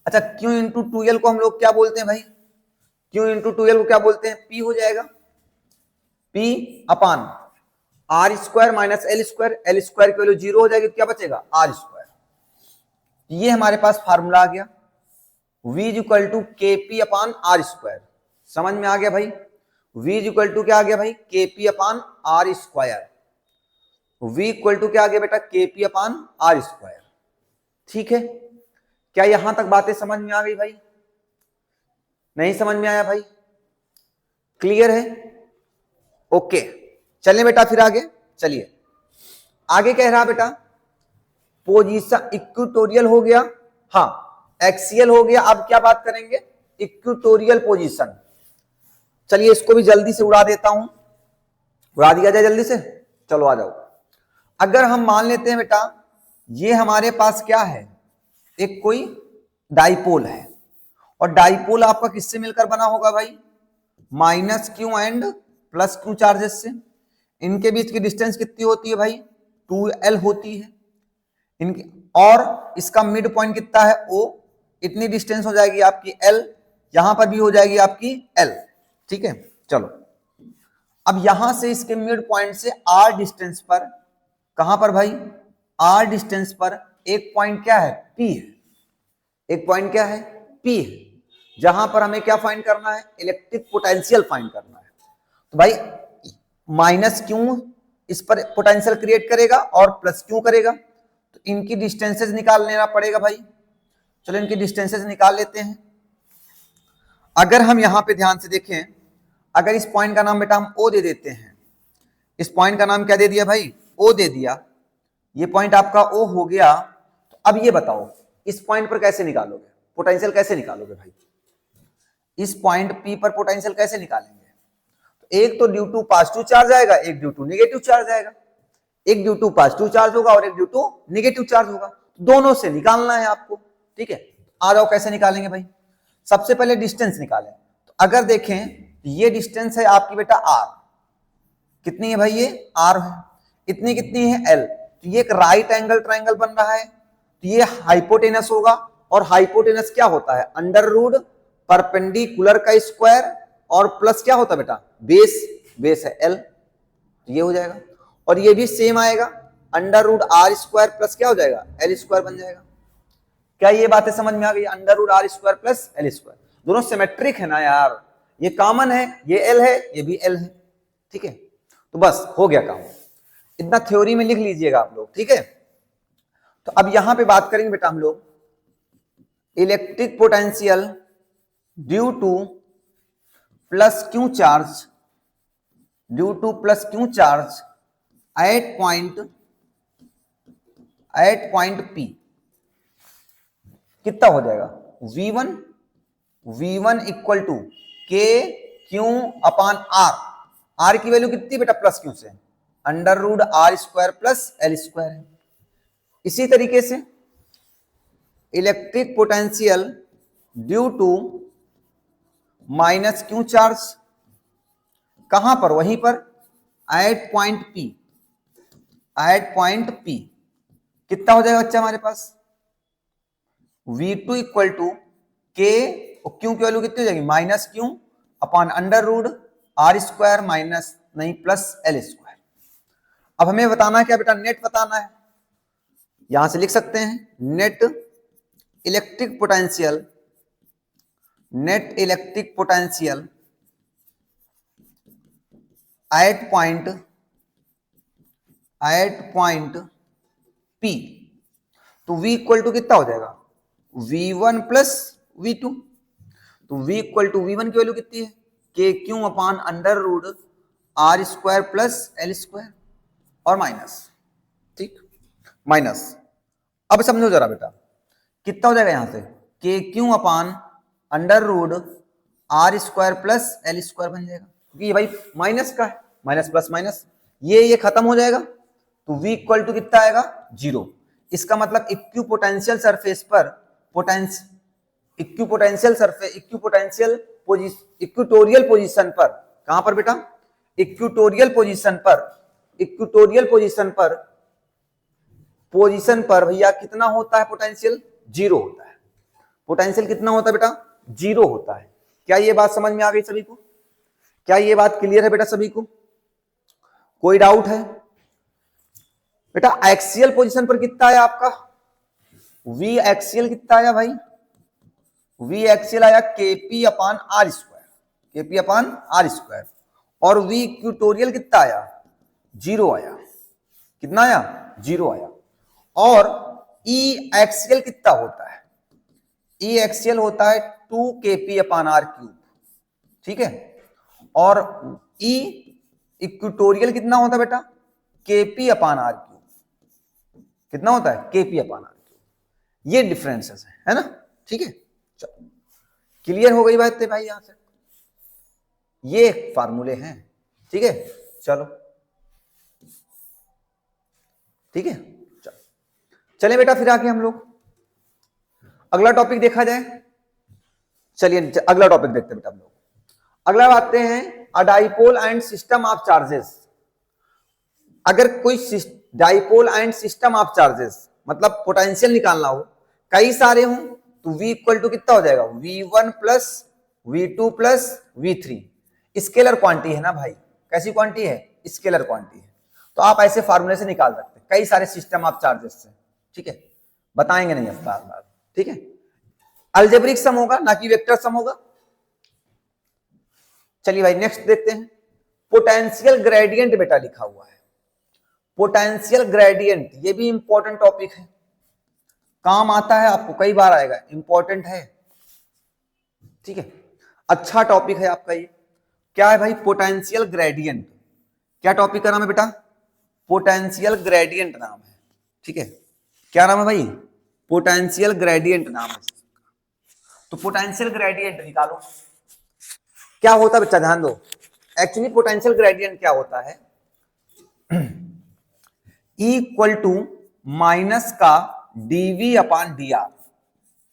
अच्छा q इंटू 2l को हम लोग क्या बोलते हैं भाई, q इंटू 2l को क्या बोलते हैं, p हो जाएगा, p upon R square minus L square, L square की वैल्यू 0 हो जाएगी, क्या बचेगा आर स्क्वायर। ये हमारे पास फार्मूला आ गया, v इक्वल टू के पी अपान आर स्क्वायर। समझ में आ गया भाई, v इक्वल टू क्या आ गया भाई, K P upon R square. v equal to क्या आ गया बेटा, के पी अपान आर स्क्वायर। ठीक है, क्या यहां तक बातें समझ में आ गई भाई, नहीं समझ में आया भाई, क्लियर है? ओके चलिए बेटा फिर आगे चलिए। आगे कह रहा बेटा पोजीशन इक्वेटोरियल हो गया, हाँ एक्सियल हो गया, अब क्या बात करेंगे, इक्वेटोरियल पोजीशन। चलिए इसको भी जल्दी से उड़ा देता हूं, उड़ा दिया जाए जल्दी से, चलो आ जाओ। अगर हम मान लेते हैं बेटा ये हमारे पास क्या है, एक कोई डाइपोल है, और डाइपोल आपका किससे मिलकर बना होगा भाई, minus Q and plus Q charges से। इनके बीच की डिस्टेंस कितनी होती है भाई, 2l होती है इनकी, और इसका मिड पॉइंट कितना है o, इतनी डिस्टेंस हो जाएगी आपकी l, यहां पर भी हो जाएगी आपकी l। ठीक है चलो, अब यहां से इसके मिड पॉइंट से r डिस्टेंस पर, कहां पर भाई, r डिस्टेंस पर एक पॉइंट क्या है, p है, एक पॉइंट क्या है, p है, जहां पर हमें क्या फाइंड करना है, इलेक्ट्रिक पोटेंशियल फाइंड करना है। तो भाई माइनस क्यू इस पर पोटेंशियल क्रिएट करेगा और प्लस क्यू करेगा, तो इनकी डिस्टेंसेस निकाल लेना पड़ेगा भाई। चलो इनकी डिस्टेंसेस निकाल लेते हैं। अगर हम यहां पे ध्यान से देखें, अगर इस पॉइंट का नाम बेटा हम ओ दे देते हैं, इस पॉइंट का नाम क्या दे दिया भाई, ओ दे दिया, ये पॉइंट आपका ओ हो गया। तो अब ये बताओ इस पॉइंट पर कैसे निकालोगे पोटेंशियल, कैसे निकालोगे भाई, इस पॉइंट पी पर पोटेंशियल कैसे निकालेंगे, तो एक तो ड्यू टू पॉजिटिव चार्ज आएगा, एक ड्यू टू नेगेटिव चार्ज आएगा, एक ड्यू टू पॉजिटिव चार्ज होगा और एक ड्यू टू नेगेटिव चार्ज होगा, दोनों से निकालना है आपको। ठीक है, आ जाओ कैसे निकालेंगे भाई, सबसे पहले डिस्टेंस निकालें। तो अगर देखें ये डिस्टेंस है आपकी बेटा r, कितनी है भाई, ये r है, इतनी कितनी है l, तो ये एक राइट एंगल ट्राइंगल बन रहा है, तो ये हाइपोटेनस होगा, और हाइपोटेनस क्या होता है, अंडर रूट परपेंडिकुलर का स्क्वायर और प्लस क्या होता है बेटा, बेस, बेस है l, तो ये हो जाएगा। और ये भी सेम आएगा, under root R square plus क्या हो जाएगा, एल स्क्वायर बन जाएगा। क्या ये बातें समझ में आ गई, under root R square plus L square, दोनों सिमेट्रिक है ना यार, ये कॉमन है, ये एल है ये भी एल है। ठीक है, तो बस हो गया काम, इतना थ्योरी में लिख लीजिएगा आप लोग। ठीक है, तो अब यहां पे बात करेंगे बेटा हम लोग electric potential due to plus Q charge, due to plus Q charge at point P कितना हो जाएगा, V1 equal to K Q upon R, R की वैल्यू कितनी बेटा प्लस क्यू से, under root R square plus L square है। इसी तरीके से electric potential due to minus Q charge कहां पर, वहीं पर at point P, at point P कितना हो जाएगा बच्चा हमारे पास, V2 इक्वल टू K, और Q की वैल्यू कितनी हो जाएगी, minus Q upon under root R square minus नहीं प्लस L स्क्वायर। अब हमें बताना है क्या बेटा, नेट बताना है। यहां से लिख सकते हैं net electric potential, net electric potential eight point P। तो V इक्वल टू कितना हो जाएगा, V1 प्लस V2। तो V इक्वल टू V1 की वैल्यू कितनी है, K Q upon under root R square plus L square और माइनस, ठीक, माइनस। अब समझो जरा बेटा, कितना हो जाएगा यहां से, K Q upon under root R square plus L square बन जाएगा, क्योंकि ये भाई माइनस का है, माइनस प्लस माइनस, ये खत्म हो जाएगा। तो V इक्वल टू कितना आएगा, 0। इसका मतलब इक्विपोटेंशियल सरफेस पर इक्विटोरियल पोजीशन पर, कहां पर बेटा, इक्विटोरियल पोजीशन पर भैया कितना होता है पोटेंशियल, 0 होता है। पोटेंशियल कितना होता है बेटा, 0 होता है। क्या ये बात समझ में आ गई सभी को, क्या ये बात क्लियर है बेटा सभी को, कोई डाउट है बेटा। एक्सियल पोजीशन पर कितना आया आपका, V एक्सियल कितना आया भाई, V एक्सियल आया KP अपान R स्क्वायर, KP अपान R स्क्वायर, और V इक्विटोरियल कितना आया, 0 आया। कितना आया, 0 आया। और E एक्सियल कितना होता है, E एक्सियल होता है 2KP अपान R क्यूब, ठीक है। और E इक्विटोरियल कितना होता है बेटा, KP अपान R क्यूब, कितना होता है, KP अपान R क्यूब। ये डिफरेंसेस है ना, ठीक है। चलो क्लियर हो गई बात भाई, यहां से ये फार्मूले हैं, ठीक है। चलो ठीक है, चलो चले बेटा फिर आगे हम लोग अगला टॉपिक देखा जाए। चलिए अगला टॉपिक देखते हैं बेटा हम लोग। अगला आते हैं अ dipole and system of charges. अगर कोई dipole and system of charges मतलब पोटेंशियल निकालना हो, कई सारे हों, तो V इक्वल टू कितना हो जाएगा, V1 plus V2 plus V3। Scalar quantity है ना भाई, कैसी क्वांटिटी है, स्केलर क्वांटिटी है। तो आप ऐसे फार्मूले से निकाल सकते हैं कई सारे सिस्टम ऑफ चार्जेस से, ठीक है। बताएंगे नहीं अब बार, ठीक है। अलजेब्रिक सम होगा ना कि वेक्टर सम होगा। चलिए भाई नेक्स्ट देखते हैं। पोटेंशियल ग्रेडियंट बेटा लिखा हुआ है, पोटेंशियल ग्रेडियंट, ये भी इंपॉर्टेंट टॉपिक है, काम आता है आपको, कई बार आएगा, इंपॉर्टेंट है, ठीक है। अच्छा टॉपिक है आपका ये। क्या है भाई, पोटेंशियल ग्रेडियंट। क्या टॉपिक का नाम है बेटा, पोटेंशियल ग्रेडियंट नाम है, ठीक है। क्या नाम है भाई, पोटेंशियल ग्रेडियंट नाम है। तो पोटेंशियल ग्रेडियंट निकालो, क्या होता है बच्चा, ध्यान दो। एक्चुअली पोटेंशियल ग्रेडियंट क्या होता है, इक्वल टू माइनस का dv upon dr,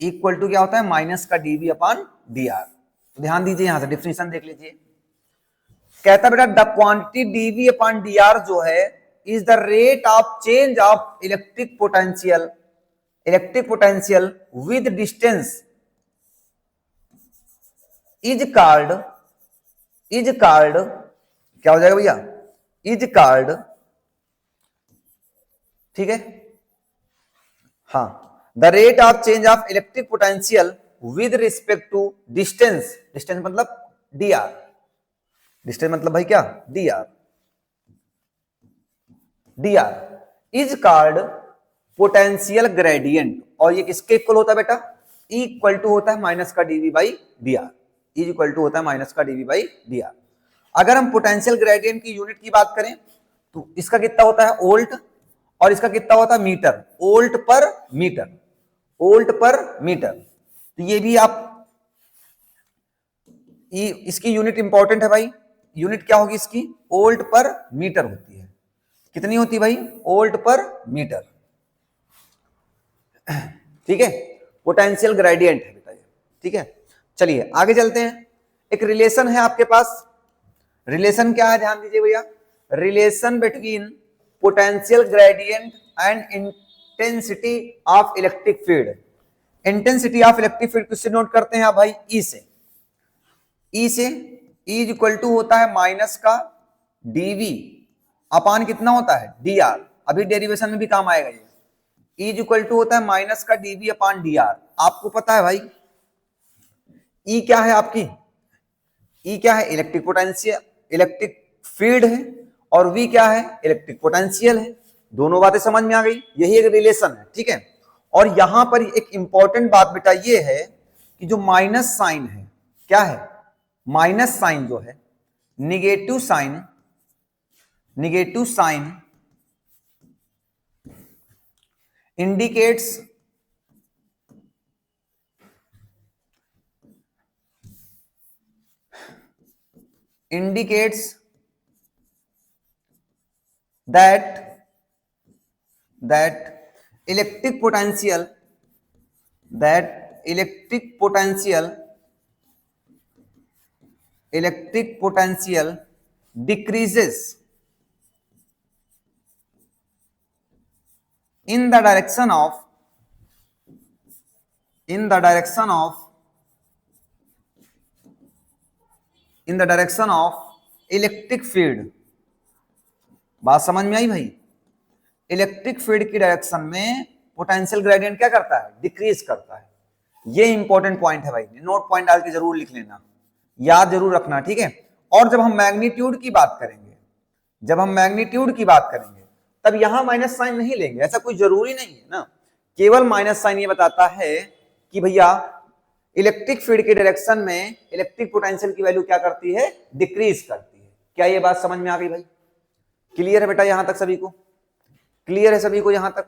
equal to क्या होता है, माइनस का dv अपान dr। तो ध्यान दीजिए, यहां से डिफिनेशन देख लीजिए। कहता बेटा the quantity dv upon dr जो है is the rate of change of electric potential with distance is called क्या हो जाएगा भैया, इज कॉल्ड, ठीक है। हाँ, the rate of change of electric potential with respect to distance, distance मतलब dr, डिस्टेंस मतलब भाई क्या, dr is called potential gradient. और ये किसके इक्वल होता है बेटा, इक्वल टू होता है माइनस का dv by dr, is equal to होता है माइनस का dv बाई dr। अगर हम पोटेंशियल ग्रेडियंट की यूनिट की बात करें तो इसका कितना होता है वोल्ट, और इसका कितना होता है मीटर, वोल्ट पर मीटर, वोल्ट पर मीटर। तो ये भी आप इसकी यूनिट इंपॉर्टेंट है भाई। यूनिट क्या होगी इसकी, वोल्ट पर मीटर होती है। कितनी होती है भाई, वोल्ट पर मीटर, ठीक है। पोटेंशियल ग्रेडियंट है बेटा ये, ठीक है। चलिए आगे चलते हैं। एक रिलेशन है आपके पास, रिलेशन क्या है, ध्यान दीजिए भैया, relation between potential gradient and intensity of electric field. Intensity of electric field किससे नोट करते हैं आप भाई, ई से। ई से ई इज इक्वल टू होता है माइनस का डीवी अपान कितना होता है, डी आर। अभी डेरिवेशन में भी काम आएगा ये। ई इज इक्वल टू होता है माइनस का डीवी अपान डी आर। आपको पता है भाई ई क्या है आपकी, ई क्या है, इलेक्ट्रिक पोटेंशियल, इलेक्ट्रिक फील्ड है, और वी क्या है, इलेक्ट्रिक पोटेंशियल है। दोनों बातें समझ में आ गई, यही एक रिलेशन है, ठीक है। और यहां पर एक इंपॉर्टेंट बात बेटा ये है कि जो माइनस साइन है, क्या है, माइनस साइन जो है, negative sign, negative sign indicates that electric potential, decreases in the direction of electric field. बात समझ में आई भाई, इलेक्ट्रिक फील्ड की डायरेक्शन में पोटेंशियल ग्रेडियंट क्या करता है, डिक्रीज करता है। ये इंपॉर्टेंट पॉइंट है भाई, नोट पॉइंट डाल के जरूर लिख लेना, याद जरूर रखना, ठीक है। और जब हम मैग्नीट्यूड की बात करेंगे, तब यहां माइनस साइन नहीं लेंगे, ऐसा कोई जरूरी नहीं है ना। केवल माइनस साइन ये बताता है कि भैया इलेक्ट्रिक फील्ड के डायरेक्शन में इलेक्ट्रिक पोटेंशियल की वैल्यू क्या करती है, डिक्रीज करती है। क्या ये बात समझ में आ गई भाई, क्लियर है बेटा, यहां तक सभी को क्लियर है, सभी को यहां तक।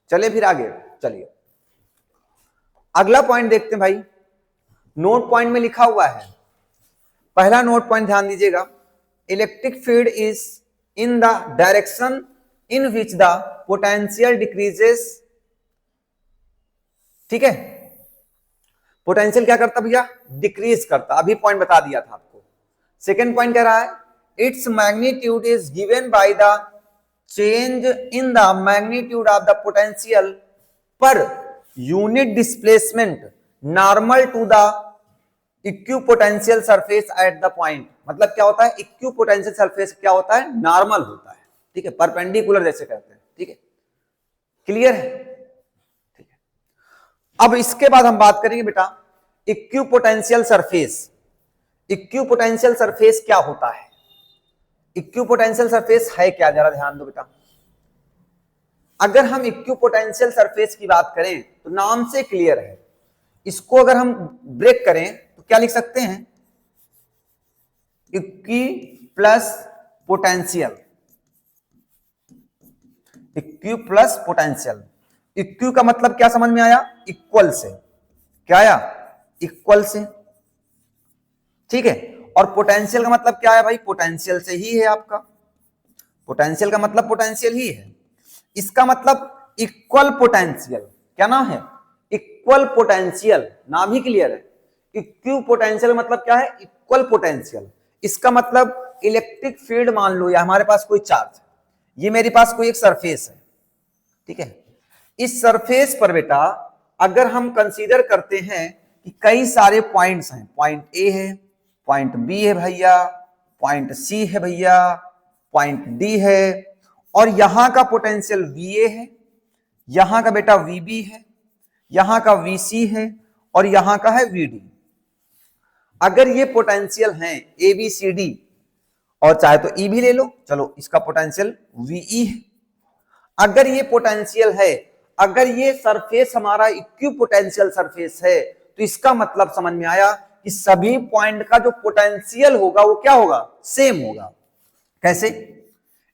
चले फिर आगे, चलिए अगला पॉइंट देखते हैं भाई। नोट पॉइंट में लिखा हुआ है, पहला नोट पॉइंट ध्यान दीजिएगा, electric field is in the direction in which the potential decreases. ठीक है, पोटेंशियल क्या करता भैया, डिक्रीज करता। अभी पॉइंट बता दिया था आपको। सेकेंड पॉइंट कह रहा है, it's magnitude is given by the change in the magnitude of the potential per unit displacement normal to the equipotential surface at the point. मतलब क्या होता है, इक्विपोटेंशियल सरफेस क्या होता है, नॉर्मल होता है, ठीक है, परपेंडिकुलर जैसे कहते हैं, ठीक है, क्लियर है, ठीक है। अब इसके बाद हम बात करेंगे बेटा इक्विपोटेंशियल सरफेस। इक्विपोटेंशियल सरफेस क्या होता है, इक्विपोटेंशियल सरफेस है क्या, जरा ध्यान दो बेटा। अगर हम इक्विपोटेंशियल सरफेस की बात करें तो नाम से क्लियर है, इसको अगर हम ब्रेक करें तो क्या लिख सकते हैं, equi plus potential, equi plus potential. Equi का मतलब क्या समझ में आया, इक्वल से, क्या आया, इक्वल से, ठीक है। और पोटेंशियल का मतलब क्या है भाई, पोटेंशियल से ही है आपका, पोटेंशियल का मतलब पोटेंशियल ही है। इसका मतलब इक्वल पोटेंशियल, क्या नाम है, इक्वल पोटेंशियल, नाम ही क्लियर है। इक्वी पोटेंशियल मतलब क्या है, इक्वल पोटेंशियल। इसका मतलब इलेक्ट्रिक फील्ड मान लो या हमारे पास कोई चार्ज है, ये मेरे पास कोई एक सरफेस है, ठीक है। इस सरफेस पर बेटा अगर हम कंसीडर करते हैं कि कई सारे पॉइंट्स हैं, पॉइंट ए है, पॉइंट बी है भैया, पॉइंट सी है भैया, पॉइंट डी है, और यहां का पोटेंशियल वीए है, यहां का बेटा वीबी है, यहां का वीसी है, और यहां का है वीडी। अगर ये पोटेंशियल हैं ए बी सी डी, और चाहे तो ई भी ले लो, चलो इसका पोटेंशियल वीई है। अगर ये पोटेंशियल है, अगर ये सरफेस हमारा इक्विपोटेंशियल सरफेस है, तो इसका मतलब समझ में आया कि सभी पॉइंट का जो पोटेंशियल होगा वो क्या होगा, सेम होगा। कैसे,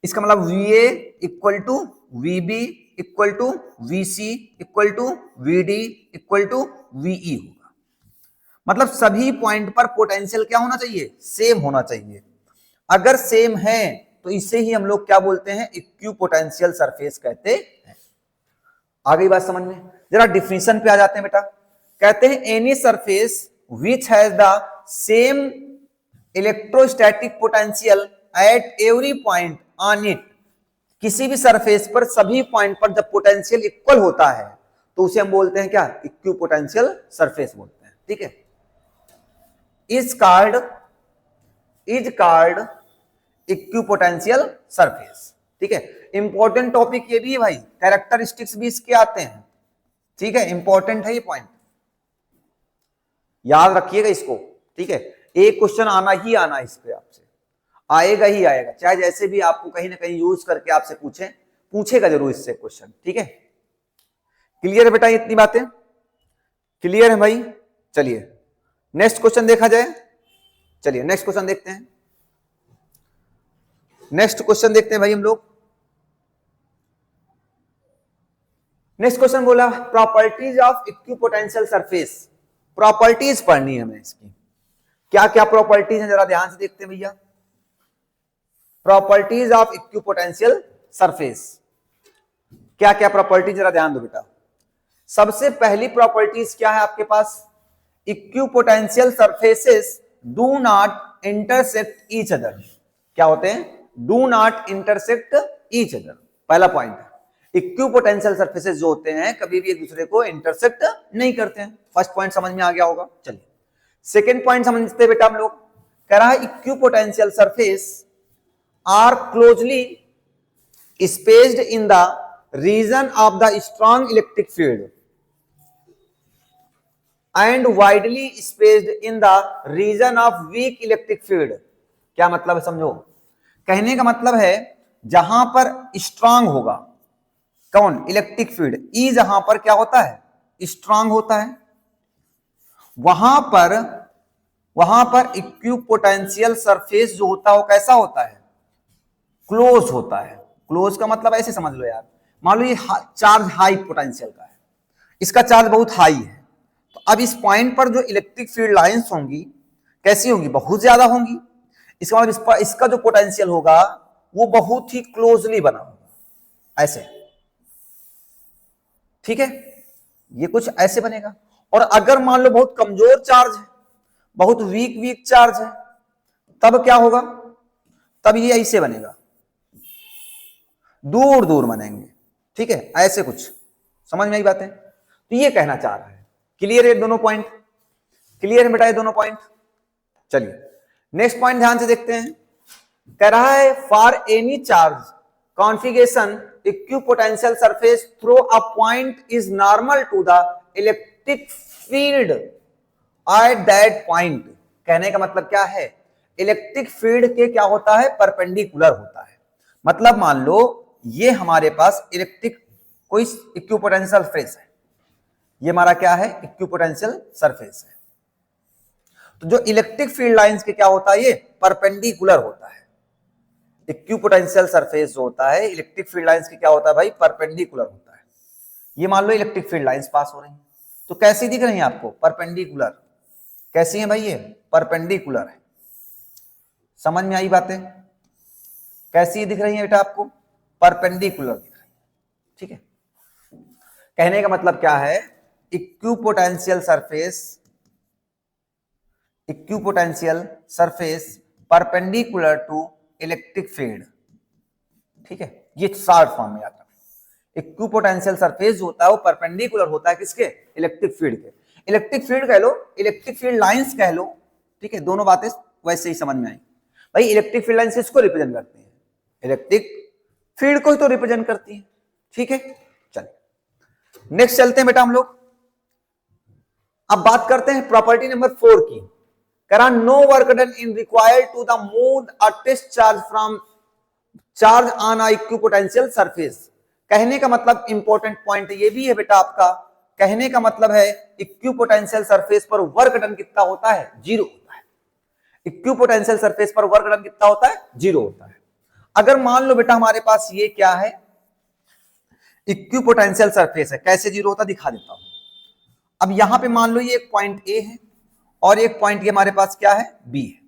इसका मतलब VA equal to VB equal to VC equal to VD equal to VE होगा। मतलब सभी पॉइंट पर पोटेंशियल क्या होना चाहिए, सेम होना चाहिए। अगर सेम है तो इसे ही हम लोग क्या बोलते हैं, इक्विपोटेंशियल सरफेस कहते हैं। आ गई बात समझ में। जरा डिफिनीशन पे आ जाते हैं बेटा। कहते हैं any surface which has the same electrostatic potential at every point on it, किसी भी सरफेस पर सभी पॉइंट पर जब पोटेंशियल इक्वल होता है तो उसे हम बोलते हैं क्या, इक्वी पोटेंशियल सरफेस बोलते हैं। ठीक है, is called equi potential surface. ठीक है, इंपॉर्टेंट टॉपिक ये भी है भाई, कैरेक्टरिस्टिक्स भी इसके आते हैं। ठीक है, इंपॉर्टेंट है ये पॉइंट, याद रखिएगा इसको। ठीक है, एक क्वेश्चन आना ही आना इस पे आपसे, आएगा ही आएगा, चाहे जैसे भी आपको कहीं ना कहीं यूज करके आपसे पूछेगा जरूर इससे क्वेश्चन। ठीक है, क्लियर है बेटा, इतनी बातें क्लियर है भाई। चलिए नेक्स्ट क्वेश्चन देखा जाए। चलिए नेक्स्ट क्वेश्चन देखते हैं, नेक्स्ट क्वेश्चन देखते हैं भाई हम लोग। नेक्स्ट क्वेश्चन बोला properties of equipotential surface. Properties पढ़नी है हमें इसकी, क्या क्या प्रॉपर्टीज हैं जरा ध्यान से देखते हैं भैया। प्रॉपर्टीज ऑफ इक्विपोटेंशियल सरफेस, क्या क्या प्रॉपर्टीज जरा ध्यान दो बेटा। सबसे पहली प्रॉपर्टीज क्या है आपके पास, equipotential surfaces do not intersect each other. क्या होते हैं, do not intersect each other, पहला पॉइंट है। इक्विपोटेंशियल सरफेसेस जो होते हैं कभी भी एक दूसरे को इंटरसेक्ट नहीं करते हैं। फर्स्ट पॉइंट समझ में आ गया होगा। चलिए सेकेंड पॉइंट समझते हैं बेटा हम लोग। कह रहा है equipotential surface are closely spaced in the region of the strong electric field and widely spaced in the region of weak electric field. क्या मतलब है समझो, कहने का मतलब है जहां पर स्ट्रांग होगा कौन, इलेक्ट्रिक फील्ड, ई जहां पर क्या होता है, स्ट्रांग होता है, वहां पर इक्विपोटेंशियल सरफेस जो होता है वो कैसा होता है, क्लोज होता है। क्लोज का मतलब ऐसे समझ लो यार, मान लो ये चार्ज हाई पोटेंशियल का है, इसका चार्ज बहुत हाई है, तो अब इस पॉइंट पर जो इलेक्ट्रिक फील्ड लाइंस होंगी कैसी होंगी, बहुत ज्यादा होंगी। इसका मतलब इसका जो पोटेंशियल होगा वो बहुत ही क्लोजली बना होगा, ऐसे। ठीक है, ये कुछ ऐसे बनेगा। और अगर मान लो बहुत कमजोर चार्ज है, बहुत वीक चार्ज है, तब क्या होगा, तब ये ऐसे बनेगा, दूर दूर बनेंगे। ठीक है, ऐसे कुछ समझ में आई बातें। तो ये कहना चाह रहा है। क्लियर है दोनों पॉइंट, क्लियर है बेटा ये दोनों पॉइंट। चलिए नेक्स्ट पॉइंट ध्यान से देखते हैं। कह रहा है for any charge configuration equipotential surface through a point is normal to the electric field at that point. कहने का मतलब क्या है, इलेक्ट्रिक फील्ड के क्या होता है, परपेंडिकुलर होता है। मतलब मान लो ये हमारे पास इलेक्ट्रिक कोई इक्विपोटेंशियल सरफेस है, ये हमारा क्या है, इक्विपोटेंशियल सरफेस है। तो जो इलेक्ट्रिक फील्ड लाइंस के क्या होता है, ये परपेंडिकुलर होता है। इक्विपोटेंशियल सरफेस जो होता है इलेक्ट्रिक फील्ड लाइंस के क्या होता है भाई, परपेंडिकुलर होता है। ये मान लो इलेक्ट्रिक फील्ड लाइंस पास हो रही हैं, तो कैसी दिख रही है आपको, परपेंडिकुलर। कैसी है भाई, ये परपेंडिकुलर है। समझ में आई बातें, कैसी दिख रही है बेटा आपको, परपेंडिकुलर दिख रही है। ठीक है, कहने का मतलब क्या है, equipotential surface perpendicular to electric field. ठीक है, ये शॉर्ट फॉर्म में आता है। इक्विपोटेंशियल सरफेस जो होता है वो परपेंडिकुलर होता है किसके, इलेक्ट्रिक फील्ड के। इलेक्ट्रिक फील्ड कह लो, इलेक्ट्रिक फील्ड लाइंस कह लो। ठीक है, दोनों बातें वैसे ही समझ में आई भाई। इलेक्ट्रिक फील्ड लाइंस किसको रिप्रेजेंट करती है, इलेक्ट्रिक फील्ड को ही तो रिप्रेजेंट करती है। ठीक है, चलिए नेक्स्ट चलते हैं बेटा हम लोग। अब बात करते हैं प्रॉपर्टी नंबर 4 की। करा no work done in required to the move a test charge from charge on a equipotential surface. कहने का मतलब इंपॉर्टेंट पॉइंट ये भी है बेटा आपका, कहने का मतलब है इक्विपोटेंशियल सरफेस पर वर्क डन कितना होता है, 0 होता है। इक्विपोटेंशियल सरफेस पर वर्क डन कितना होता है, 0 होता है। अगर मान लो बेटा हमारे पास ये क्या है, इक्विपोटेंशियल सरफेस है, कैसे 0 होता दिखा देता हूं। अब यहां पे मान लो ये एक पॉइंट ए है और एक पॉइंट ये हमारे पास क्या है, बी है।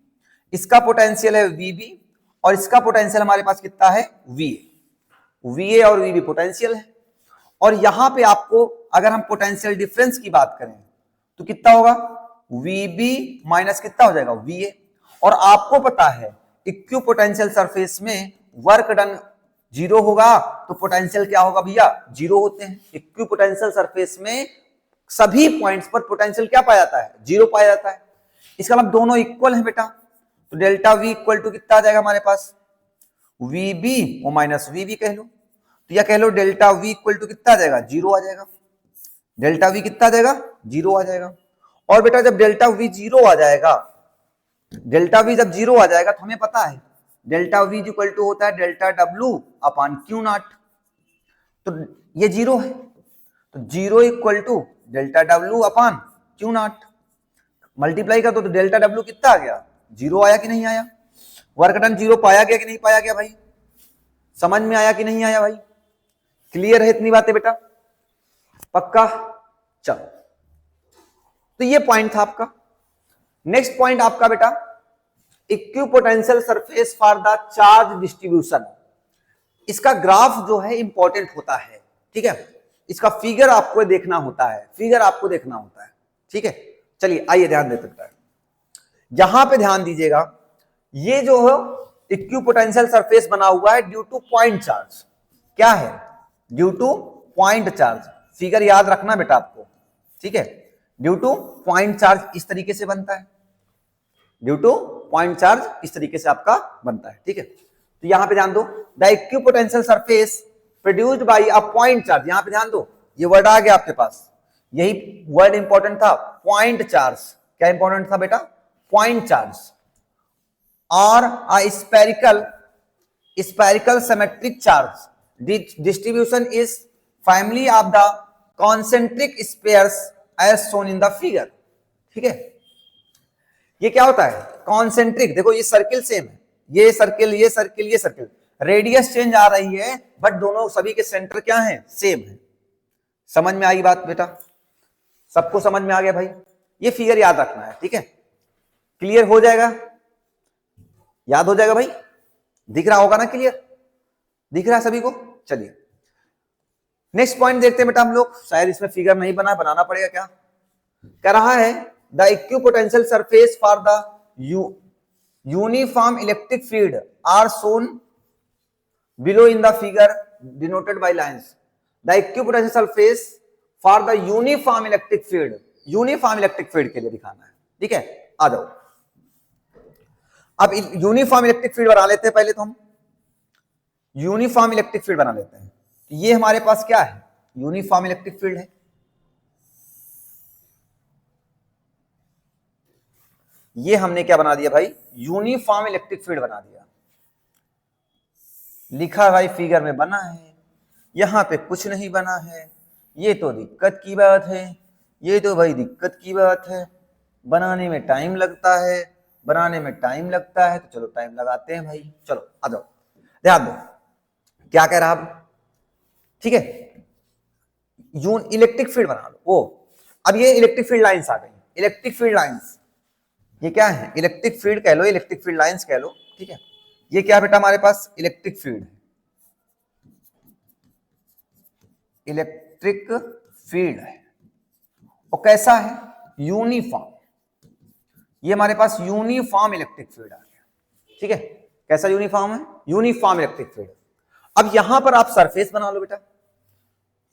इसका पोटेंशियल है वीबी और इसका पोटेंशियल हमारे पास कितना है, वीए और वीबी पोटेंशियल है। और यहां पे आपको अगर हम पोटेंशियल डिफरेंस की बात करें तो कितना होगा, वीबी माइनस कितना हो जाएगा, वीए। और आपको पता है इक्विपोटेंशियल सरफेस में वर्क डन जीरो होगा तो पोटेंशियल क्या होगा भैया, जीरो होते हैं। इक्विपोटेंशियल सरफेस में सभी पॉइंट्स पर पोटेंशियल क्या पाया जाता है, जीरो पाया जाता है। इसका मतलब दोनों इक्वल है बेटा, तो डेल्टा वी इक्वल टू कितना आ जाएगा हमारे पास, वी बी और माइनस वी बी कह लो, तो या कह लो डेल्टा वी इक्वल टू कितना आ जाएगा, जीरो आ जाएगा। डेल्टा वी कितना आ जाएगा, जीरो आ जाएगा। और बेटा जब डेल्टा वी जीरो आ जाएगा, डेल्टा वी जब जीरो आ जाएगा तो हमें पता है डेल्टा वी इक्वल टू होता है delta W upon Q naught, तो ये जीरो है, तो zero equal to delta W upon Q naught, multiply कर दो तो डेल्टा डब्ल्यू कितना आ गया, जीरो आया कि नहीं आया। वर्क डन जीरो पाया गया कि नहीं पाया गया भाई, समझ में आया कि नहीं आया भाई, क्लियर है इतनी बातें बेटा, पक्का। चलो तो ये पॉइंट था आपका। नेक्स्ट पॉइंट आपका बेटा equipotential surface for the charge distribution. इसका ग्राफ जो है इंपॉर्टेंट होता है, ठीक है, इसका फिगर आपको देखना होता है, फिगर आपको देखना होता है, ठीक है। चलिए आइए ध्यान देते हैं, यहां पे ध्यान दीजिएगा, ये जो है इक्विपोटेंशियल सरफेस बना हुआ है ड्यू टू पॉइंट चार्ज। क्या है, due two point charge, figure याद रखना बेटा आपको, ठीक है। ड्यू टू पॉइंट चार्ज इस तरीके से बनता है, ड्यू टू पॉइंट चार्ज इस तरीके से आपका बनता है, ठीक है। तो यहां पे ध्यान दो, the equipotential surface produced by a point charge, यहां पे ध्यान दो, ये वर्ड आ गया आपके पास, यही वर्ड इंपॉर्टेंट था, पॉइंट चार्ज। क्या इंपॉर्टेंट था बेटा, पॉइंट चार्ज। और a spherical symmetric charge distribution is family of the concentric spheres as shown in the figure, ठीक है। ये क्या होता है, कॉन्सेंट्रिक, देखो ये सर्किल सेम है, ये सर्किल ये सर्किल ये सर्किल, रेडियस चेंज आ रही है बट दोनों सभी के सेंटर क्या है, सेम है। समझ में आई बात बेटा, सबको समझ में आ गया भाई, ये फिगर याद रखना है, ठीक है। क्लियर हो जाएगा, याद हो जाएगा भाई, दिख रहा होगा ना, क्लियर दिख रहा है सभी को। चलिए नेक्स्ट पॉइंट देखते हैं बेटा हम लोग, शायद इसमें फिगर नहीं बना, बनाना पड़ेगा, क्या कह रहा है, the equipotential surface for the uniform electric field are shown below in the figure denoted by lines. The equipotential surface for the uniform electric field, uniform electric field के लिए दिखाना है, ठीक है। आ जाओ, अब यूनिफॉर्म इलेक्ट्रिक फील्ड बना लेते हैं, पहले तो हम यूनिफॉर्म इलेक्ट्रिक फील्ड बना लेते हैं। ये हमारे पास क्या है, यूनिफॉर्म इलेक्ट्रिक फील्ड है, ये हमने क्या बना दिया भाई, यूनिफॉर्म इलेक्ट्रिक फील्ड बना दिया, लिखा भाई फिगर में बना है, यहां पे कुछ नहीं बना है, ये तो दिक्कत की बात है, ये तो भाई दिक्कत की बात है, बनाने में टाइम लगता है, बनाने में टाइम लगता है, तो चलो टाइम लगाते हैं भाई। चलो आ जाओ, ध्यान दो क्या कह रहा है, ठीक है, इलेक्ट्रिक फील्ड बना लो। ओ अब ये इलेक्ट्रिक फील्ड लाइंस आ गई, इलेक्ट्रिक फील्ड लाइंस, ये क्या है, इलेक्ट्रिक फील्ड कह लो, इलेक्ट्रिक फील्ड लाइंस कह लो, ठीक है। ये क्या बेटा हमारे पास इलेक्ट्रिक फील्ड है, इलेक्ट्रिक फील्ड है, और कैसा है, यूनिफॉर्म, ये हमारे पास यूनिफॉर्म इलेक्ट्रिक फील्ड आ गया, ठीक है। कैसा यूनिफॉर्म है, यूनिफॉर्म इलेक्ट्रिक फील्ड। अब यहां पर आप सरफेस बना लो बेटा,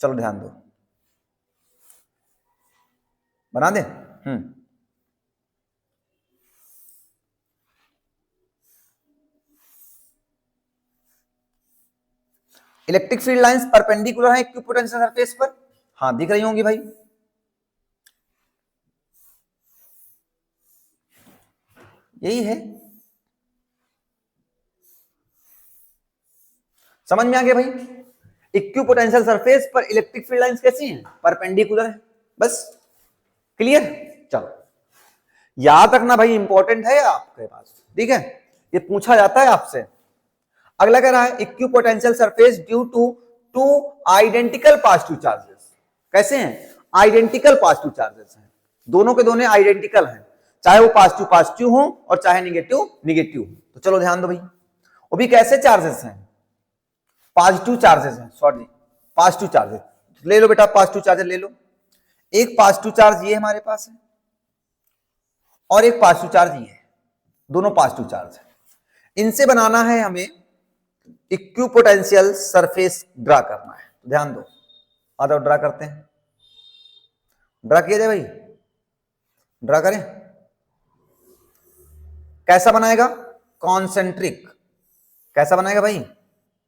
चलो ध्यान दो, बना दे। इलेक्ट्रिक फील्ड लाइंस परपेंडिकुलर है इक्विपोटेंशियल सरफेस पर, हाँ दिख रही होंगी भाई, यही है, समझ में आ गया भाई। इक्विपोटेंशियल सरफेस पर इलेक्ट्रिक फील्ड लाइंस कैसी हैं, परपेंडिकुलर है, बस क्लियर। चलो याद रखना भाई, इंपॉर्टेंट है आपके पास, ठीक है, ये पूछा जाता है आपसे। अगला कह रहा है equipotential surface due to two identical positive charges. कैसे हैं, आइडेंटिकल पॉजिटिव चार्जेस हैं, दोनों के दोनों आइडेंटिकल हैं, चाहे वो पॉजिटिव पॉजिटिव हो और चाहे निगेटिव निगेटिव हो। तो चलो ध्यान दो भाई, वो भी कैसे चार्जेस हैं, पॉजिटिव चार्जेस हैं, सॉरी पॉजिटिव चार्जेस ले लो बेटा, पॉजिटिव चार्जेस ले लो। एक पॉजिटिव चार्ज ये हमारे पास है और एक पॉजिटिव चार्ज ये है, दोनों पॉजिटिव चार्ज है। इनसे बनाना है हमें इक्विपोटेंशियल सरफेस ड्रा करना है। ध्यान दो, आ जाओ ड्रा करते हैं। ड्रा किया जाए भाई, ड्रा करें। कैसा बनाएगा? कॉन्सेंट्रिक। कैसा बनाएगा भाई?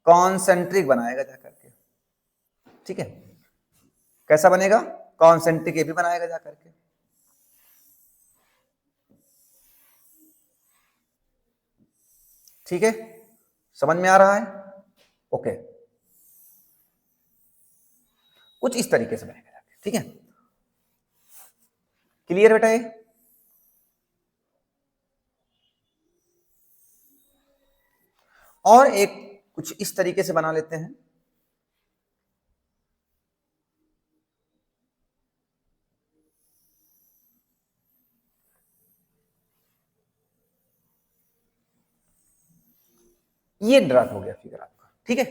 कॉन्सेंट्रिक बनाएगा जा करके, ठीक है। कैसा बनेगा? कॉन्सेंट्रिक। ये भी बनाएगा जा करके। ठीक है, समझ में आ रहा है? ओके, कुछ इस तरीके से बनेगा जाके, ठीक है। क्लियर बेटा? ये और एक कुछ इस तरीके से बना लेते हैं। ये ड्रा हो गया फिगर आपका, ठीक है।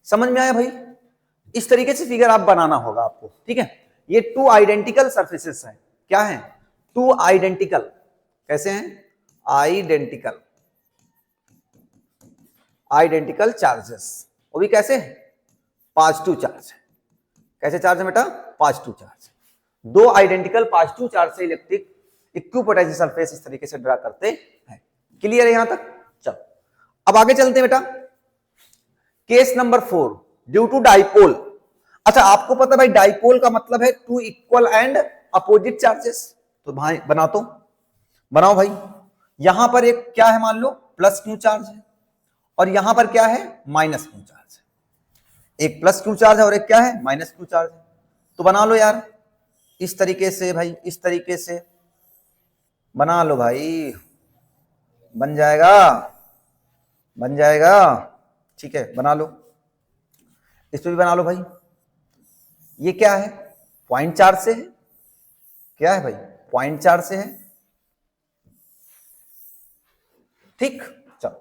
समझ में आया भाई? इस तरीके से फिगर आप बनाना होगा आपको, ठीक है। ये टू आइडेंटिकल सरफेसेस हैं। क्या है? Two identical. कैसे हैं? Identical, identical charges. वो भी कैसे? पॉजिटिव चार्ज है। कैसे चार्ज है बेटा? Positive charge. दो आइडेंटिकल पॉजिटिव चार्ज से इलेक्ट्रिक इक्विपोटेंशियल सरफेस इस तरीके से ड्रा करते हैं। क्लियर है यहां तक? चलो अब आगे चलते हैं बेटा। Case number 4, due to dipole. अच्छा, आपको पता है भाई डाइपोल का मतलब है two equal and opposite charges. तो भाई बनाओ भाई। यहां पर एक क्या है, मान लो प्लस क्यू चार्ज है, और यहां पर क्या है? माइनस क्यू चार्ज है। एक प्लस क्यू चार्ज है और एक क्या है? माइनस क्यू चार्ज है। तो बना लो यार इस तरीके से भाई, इस तरीके से बना लो भाई, बन जाएगा, बन जाएगा, ठीक है। बना लो, इस पे भी बना लो भाई। ये क्या है? पॉइंट चार्ज से है। क्या है भाई? पॉइंट चार्ज से है, ठीक। चलो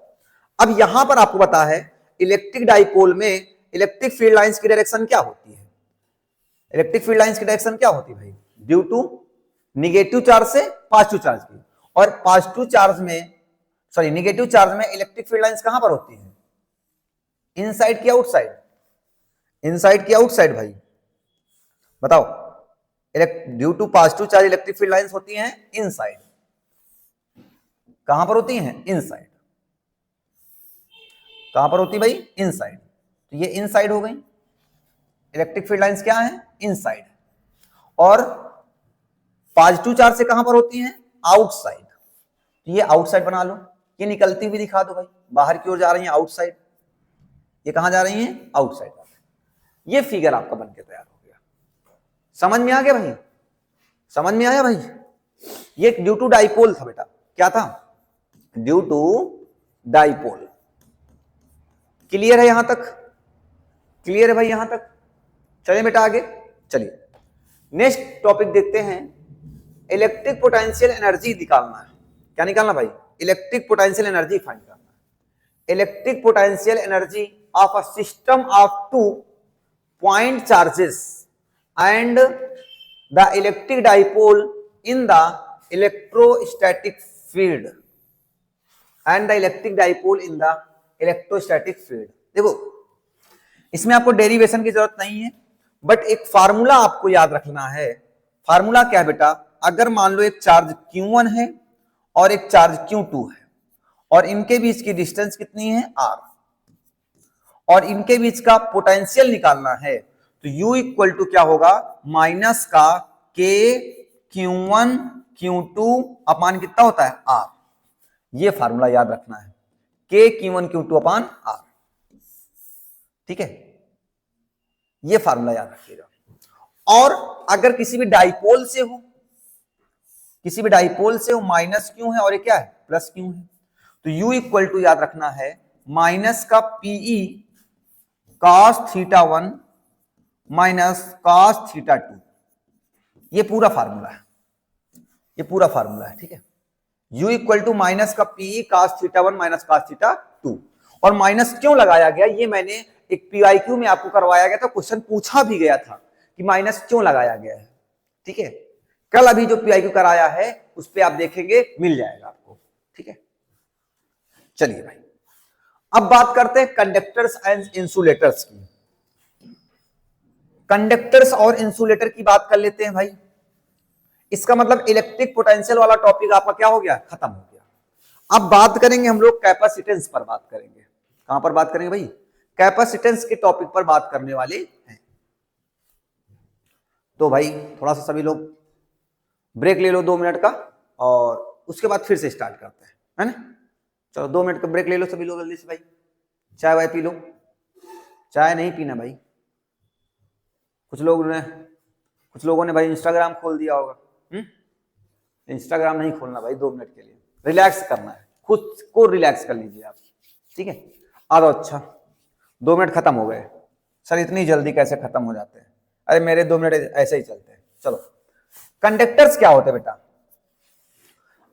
अब यहां पर आपको पता है इलेक्ट्रिक डाइपोल में इलेक्ट्रिक फील्ड लाइंस की डायरेक्शन क्या होती है? इलेक्ट्रिक फील्ड लाइंस की डायरेक्शन क्या होती है भाई? ड्यू टू निगेटिव चार्ज से पॉजिटिव चार्ज की। और पॉजिटिव चार्ज में, सॉरी निगेटिव चार्ज में इलेक्ट्रिक फील्ड लाइंस कहां पर होती है? इनसाइड की आउटसाइड? इनसाइड की आउटसाइड भाई, बताओ। Due to positive charge electric field lines होती हैं इनसाइड। कहां पर होती हैं? इनसाइड। कहां पर होती है भाई? इनसाइड। तो ये इनसाइड हो गई। इलेक्ट्रिक फील्ड लाइंस क्या है? इनसाइड। और पॉजिटिव चार्ज से कहां पर होती हैं? आउटसाइड। तो ये आउटसाइड बना लो। ये निकलती हुई दिखा दो भाई, बाहर की ओर जा रही है आउटसाइड। ये कहां जा रही हैं? आउटसाइड। ये फिगर आपका बनके तैयार हो गया। समझ में आ गया भाई? समझ में आया भाई? ये ड्यू टू डाइपोल था बेटा। क्या था? Due to dipole. क्लियर है यहां तक? क्लियर है भाई यहां तक? चलिए बेटा आगे चलिए, नेक्स्ट टॉपिक देखते हैं। इलेक्ट्रिक पोटेंशियल एनर्जी निकालना है। क्या निकालना भाई? इलेक्ट्रिक पोटेंशियल एनर्जी फाइंड करना है। Electric potential energy of a system of two point charges and the electric dipole in the electrostatic field and the electric dipole in the electrostatic field. देखो इसमें आपको डेरिवेशन की जरूरत नहीं है, but एक फार्मूला आपको याद रखना है। फार्मूला क्या है बेटा? अगर मान लो एक चार्ज Q1 है और एक चार्ज Q2 है, और इनके बीच की डिस्टेंस कितनी है? R, और इनके बीच का पोटेंशियल निकालना है, तो U इक्वल टू क्या होगा? माइनस का K Q1 Q2 अपान कितना होता है? R। ये फार्मूला याद रखना है, K Q1 Q2 अपान R, ठीक है। ये फार्मूला याद रखिएगा। और अगर किसी भी डाइपोल से हो, किसी भी डाइपोल से हो, माइनस क्यू है और ये क्या है? प्लस क्यू है, तो U इक्वल टू याद रखना है माइनस का PE cos θ1 माइनस cos θ2। ये पूरा फार्मूला है, ये पूरा फार्मूला है, ठीक है। U इक्वल टू माइनस का PE cos θ1 माइनस cos θ2। और माइनस क्यों लगाया गया? ये मैंने एक PYQ में आपको करवाया गया था, क्वेश्चन पूछा भी गया था कि माइनस क्यों लगाया गया है, ठीक है। कल अभी जो PYQ कराया है उस पर आप देखेंगे, मिल जाएगा आपको, ठीक है। चलिए भाई, अब बात करते हैं कंडक्टर्स एंड इंसुलेटर्स की। कंडक्टर्स और इंसुलेटर की बात कर लेते हैं भाई। इसका मतलब इलेक्ट्रिक पोटेंशियल वाला टॉपिक आपका क्या हो गया, खत्म हो गया। अब बात करेंगे हम लोग कैपेसिटेंस पर बात करेंगे। कहां पर बात करेंगे भाई, कैपेसिटेंस के टॉपिक पर बात करने वाले हैं। तो भाई थोड़ा सा सभी लोग ब्रेक ले लो 2 मिनट का, और उसके बाद फिर से स्टार्ट करते हैं, है ना। चलो 2 मिनट का ब्रेक ले लो सभी लोग जल्दी से भाई। चाय वाय पी लो। चाय नहीं पीना भाई। कुछ लोगों ने भाई इंस्टाग्राम खोल दिया होगा। इंस्टाग्राम नहीं खोलना भाई 2 मिनट के लिए, रिलैक्स करना है, खुद को रिलैक्स कर लीजिए आप, ठीक है। आ जाओ। अच्छा 2 मिनट खत्म हो गए सर, इतनी जल्दी कैसे खत्म हो जाते हैं। अरे मेरे 2 मिनट ऐसे ही चलते हैं। चलो कंडक्टर्स क्या होते हैं बेटा।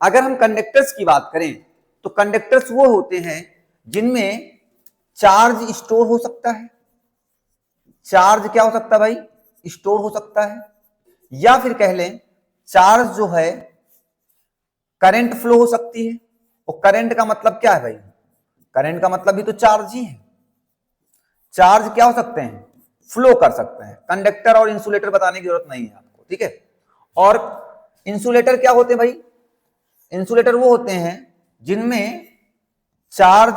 अगर हम कंडक्टर्स की बात करें तो कंडक्टर्स वो होते हैं जिनमें चार्ज स्टोर हो सकता है। चार्ज क्या हो सकता है भाई, स्टोर हो सकता है। या फिर कह लें चार्ज जो है करंट फ्लो हो सकती है। और करंट का मतलब क्या है भाई, करंट का मतलब भी तो चार्ज ही है। चार्ज क्या हो सकते हैं, फ्लो कर सकते हैं। कंडक्टर और इंसुलेटर बताने की जरूरत नहीं है आपको, ठीक है। और इंसुलेटर क्या होते हैं भाई, इंसुलेटर वो होते हैं जिनमें चार्ज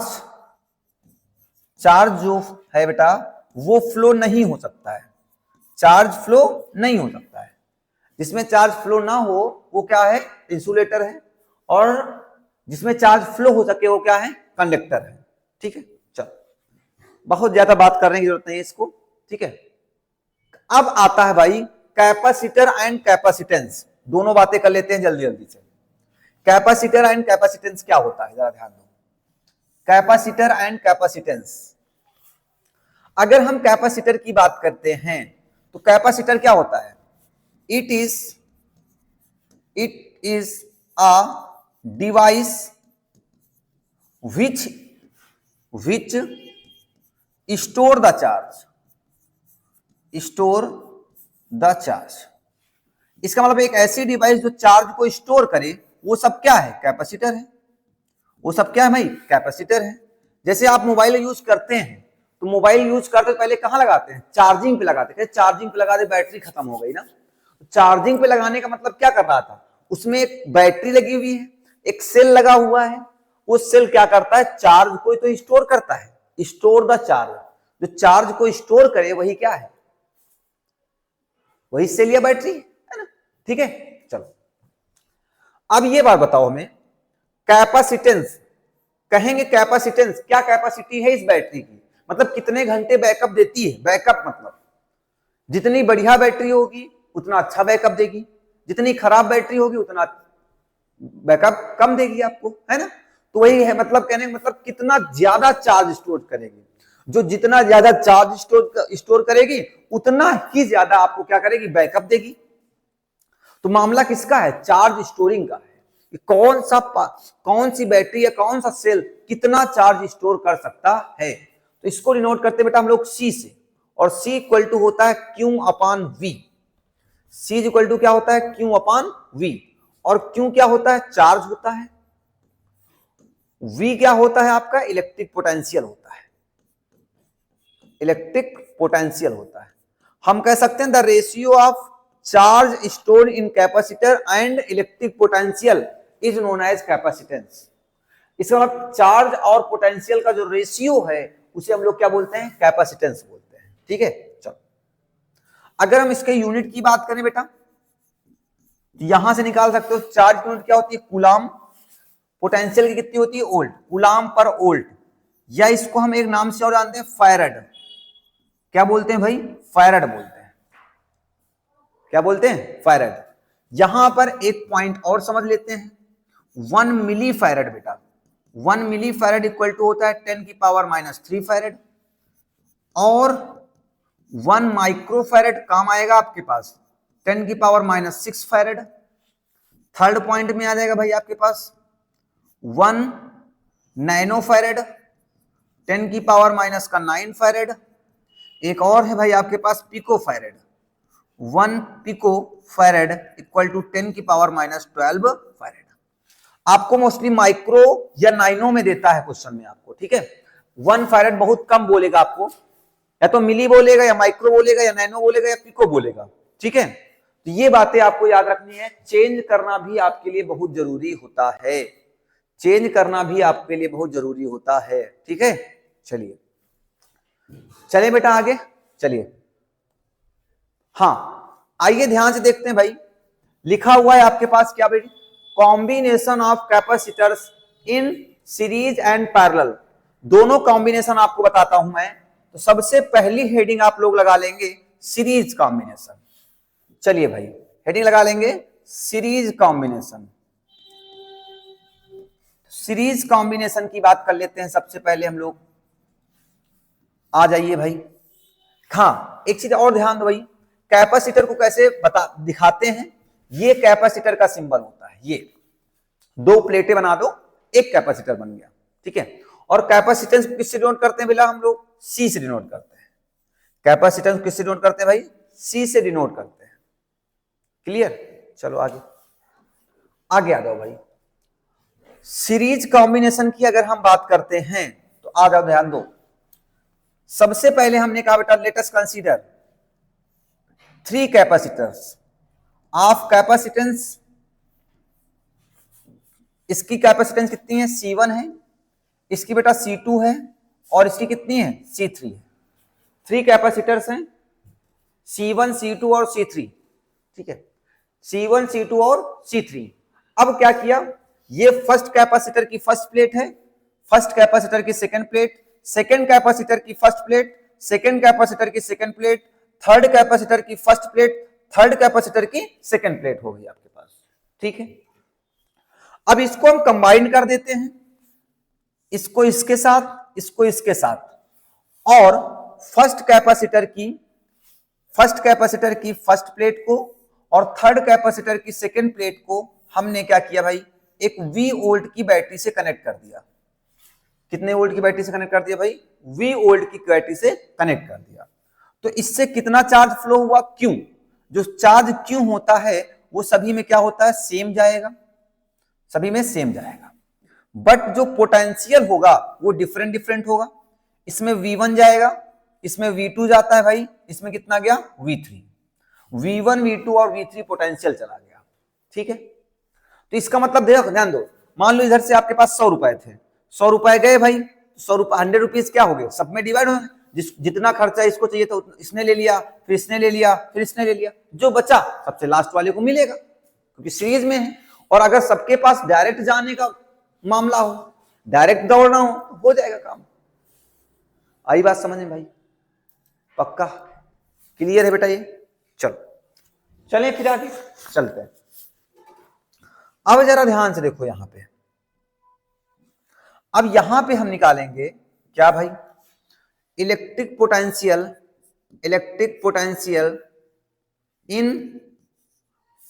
जो है बेटा वो फ्लो नहीं हो सकता है। चार्ज फ्लो नहीं हो सकता है। जिसमें चार्ज फ्लो ना हो वो क्या है, इंसुलेटर है। और जिसमें चार्ज फ्लो हो सके वो क्या है, कंडक्टर है, ठीक है। चलो बहुत ज्यादा बात करने की जरूरत नहीं है इसको, ठीक है। अब आता है भाई कैपेसिटर एंड कैपेसिटेंस। दोनों बातें कर लेते हैं जल्दी जल्दी से। कैपेसिटर एंड कैपेसिटेंस क्या होता है, जरा ध्यान दो। कैपेसिटर एंड कैपेसिटेंस, अगर हम कैपेसिटर की बात करते हैं तो कैपेसिटर क्या होता है, it is a device which store the charge. इसका मतलब एक ऐसी डिवाइस जो चार्ज को स्टोर करे, वो सब क्या है, कैपेसिटर है। वो सब क्या है भाई, कैपेसिटर है। जैसे आप मोबाइल यूज करते हैं तो मोबाइल यूज करते पहले कहां लगाते हैं, चार्जिंग पे लगाते हैं। चार्जिंग पे लगा दे बैटरी खत्म हो गई ना। चार्जिंग पे लगाने का मतलब क्या कर रहा था, उसमें एक बैटरी लगी हुई है, एक सेल लगा हुआ है। वो सेल क्या करता है, चार्ज को तो स्टोर करता है, स्टोर द चार्ज। जो चार्ज को स्टोर करे वही क्या है, वही सेल या बैटरी है ना, ठीक है। चलो अब ये बात बताओ हमें, कैपेसिटेंस कहेंगे, कैपेसिटेंस क्या कैपेसिटी है इस बैटरी की, मतलब कितने घंटे बैकअप देती है। बैकअप मतलब जितनी बढ़िया बैटरी होगी उतना अच्छा बैकअप देगी, जितनी खराब बैटरी होगी उतना बैकअप कम देगी आपको, है ना। तो वही है मतलब, कहने का मतलब कितना ज्यादा चार्ज स्टोर करेगी। जो जितना ज्यादा चार्ज स्टोर करेगी उतना ही ज्यादा आपको क्या करेगी, बैकअप देगी। तो मामला किसका है, चार्ज स्टोरिंग का है। कौन सी बैटरी या कौन सा सेल कितना चार्ज स्टोर कर सकता है। तो इसको डिनोट करते बेटा हम लोग सी से, और सी इक्वल टू होता है Q upon V. C equal to क्या होता है, क्यू अपान वी। और क्यू क्या होता है, चार्ज होता है। वी क्या होता है आपका, इलेक्ट्रिक पोटेंशियल होता है। इलेक्ट्रिक पोटेंशियल होता है। हम कह सकते हैं the ratio of charge stored in capacitor and electric potential is known as capacitance. इसका मतलब चार्ज और पोटेंशियल का जो रेशियो है उसे हम लोग क्या बोलते हैं, कैपेसिटेंस बोलते हैं, ठीक है। चलो अगर हम इसके यूनिट की बात करें बेटा, तो यहां से निकाल सकते हो चार्ज की यूनिट क्या होती है, कूलाम। पोटेंशियल की कितनी होती है, वोल्ट, कूलाम पर वोल्ट। या इसको हम एक नाम से और जानते हैं, फैराड। क्या बोलते हैं भाई, फैराड बोलते हैं। क्या बोलते हैं, फैराड। यहां पर एक पॉइंट और समझ लेते हैं, 1 मिली फैराड बेटा, 1 मिली फैराड इक्वल टू होता है 10 की पावर -3 फैराड। और 1 माइक्रो फैराड काम आएगा आपके पास 10 की पावर -6 फैराड। थर्ड पॉइंट में आ जाएगा भाई आपके पास 1 नैनो फैराड 10 की पावर -9 फैराड। एक और है भाई आपके पास pico farad, 1 pico farad equal to 10 की पावर -12 फैराड। आपको मोस्टली माइक्रो या नाइनो में देता है क्वेश्चन में आपको, ठीक है। 1 फैरेड बहुत कम बोलेगा आपको, या तो मिली बोलेगा या माइक्रो बोलेगा या नैनो बोलेगा या पिको बोलेगा, ठीक है। तो ये बातें आपको याद रखनी है। चेंज करना भी आपके लिए बहुत जरूरी होता है, चेंज करना भी आपके लिए बहुत जरूरी होता है, ठीक है। चलिए चलिए बेटा आगे चलिए। हाँ आइए ध्यान से देखते हैं भाई, लिखा हुआ है आपके पास क्या बेटी, combination of capacitors in series and parallel. दोनों कॉम्बिनेशन आपको बताता हूं मैं। तो सबसे पहली हेडिंग आप लोग लगा लेंगे सीरीज कॉम्बिनेशन। चलिए भाई हेडिंग लगा लेंगे सीरीज कॉम्बिनेशन। सीरीज कॉम्बिनेशन की बात कर लेते हैं सबसे पहले हम लोग। आ जाइए भाई। हाँ एक चीज और ध्यान दो भाई, कैपेसिटर को कैसे बता दिखाते हैं। ये कैपेसिटर का सिंबल होता है, ये 2 प्लेटें बना दो, एक कैपेसिटर बन गया, ठीक है। और कैपेसिटेंस किससे डिनोट करते हैं बेटा, हम लोग सी से डिनोट करते हैं। कैपेसिटेंस किससे डिनोट करते हैं भाई, सी से डिनोट करते हैं। क्लियर, चलो आगे आगे आ जाओ भाई। सीरीज कॉम्बिनेशन की अगर हम बात करते हैं तो आ जाओ, ध्यान दो। सबसे पहले हमने कहा बेटा let us consider 3 capacitors of capacitance. इसकी कैपेसिटेंस कितनी है, C1 है, इसकी बेटा C2 है, और इसकी कितनी है, C3 है। 3 कैपेसिटर्स हैं, C1 C2 और C3, ठीक है। C1 C2 और C3। अब क्या किया, ये फर्स्ट कैपेसिटर की फर्स्ट प्लेट है, फर्स्ट कैपेसिटर की सेकंड प्लेट, सेकंड कैपेसिटर की फर्स्ट प्लेट, सेकंड कैपेसिटर की सेकंड प्लेट, थर्ड कैपेसिटर की फर्स्ट प्लेट, थर्ड कैपेसिटर की सेकंड प्लेट हो गई आपके पास, ठीक है। अब इसको हम कंबाइन कर देते हैं, इसको इसके साथ, इसको इसके साथ, और फर्स्ट कैपेसिटर की फर्स्ट प्लेट को और थर्ड कैपेसिटर की सेकंड प्लेट को हमने क्या किया भाई, एक V वोल्ट की बैटरी से कनेक्ट कर दिया। कितने वोल्ट की बैटरी से कनेक्ट कर दिया भाई, V वोल्ट की बैटरी से कनेक्ट कर दिया। तो इससे कितना चार्ज फ्लो हुआ, Q। जो चार्ज Q होता है वो सभी में क्या होता है, सेम जाएगा, सभी में सेम जाएगा। बट जो पोटेंशियल होगा वो डिफरेंट होगा। इसमें V1 जाएगा, इसमें V2 जाता है भाई, इसमें कितना गया, V3। V1 V2 और V3 पोटेंशियल चला गया, ठीक है। तो इसका मतलब देखो, ध्यान दो, मान लो इधर से आपके पास 100 रुपए थे, 100 रुपए गए भाई, 100 रुपए 100 रुपीज क्या हो गए, सब में डिवाइड हो, जितना खर्चा इसको चाहिए था इसने ले लिया, फिर इसने ले लिया, फिर इसने ले लिया, जो बचा सबसे लास्ट वाले को मिलेगा, क्योंकि सीरीज में है। और अगर सबके पास डायरेक्ट जाने का मामला हो, डायरेक्ट दौड़ना हो जाएगा काम। आई बात समझ में भाई, पक्का क्लियर है बेटा ये। चलो चलें फिर आगे चलते हैं। अब जरा ध्यान से देखो यहां पे, अब यहां पे हम निकालेंगे क्या भाई, electric potential in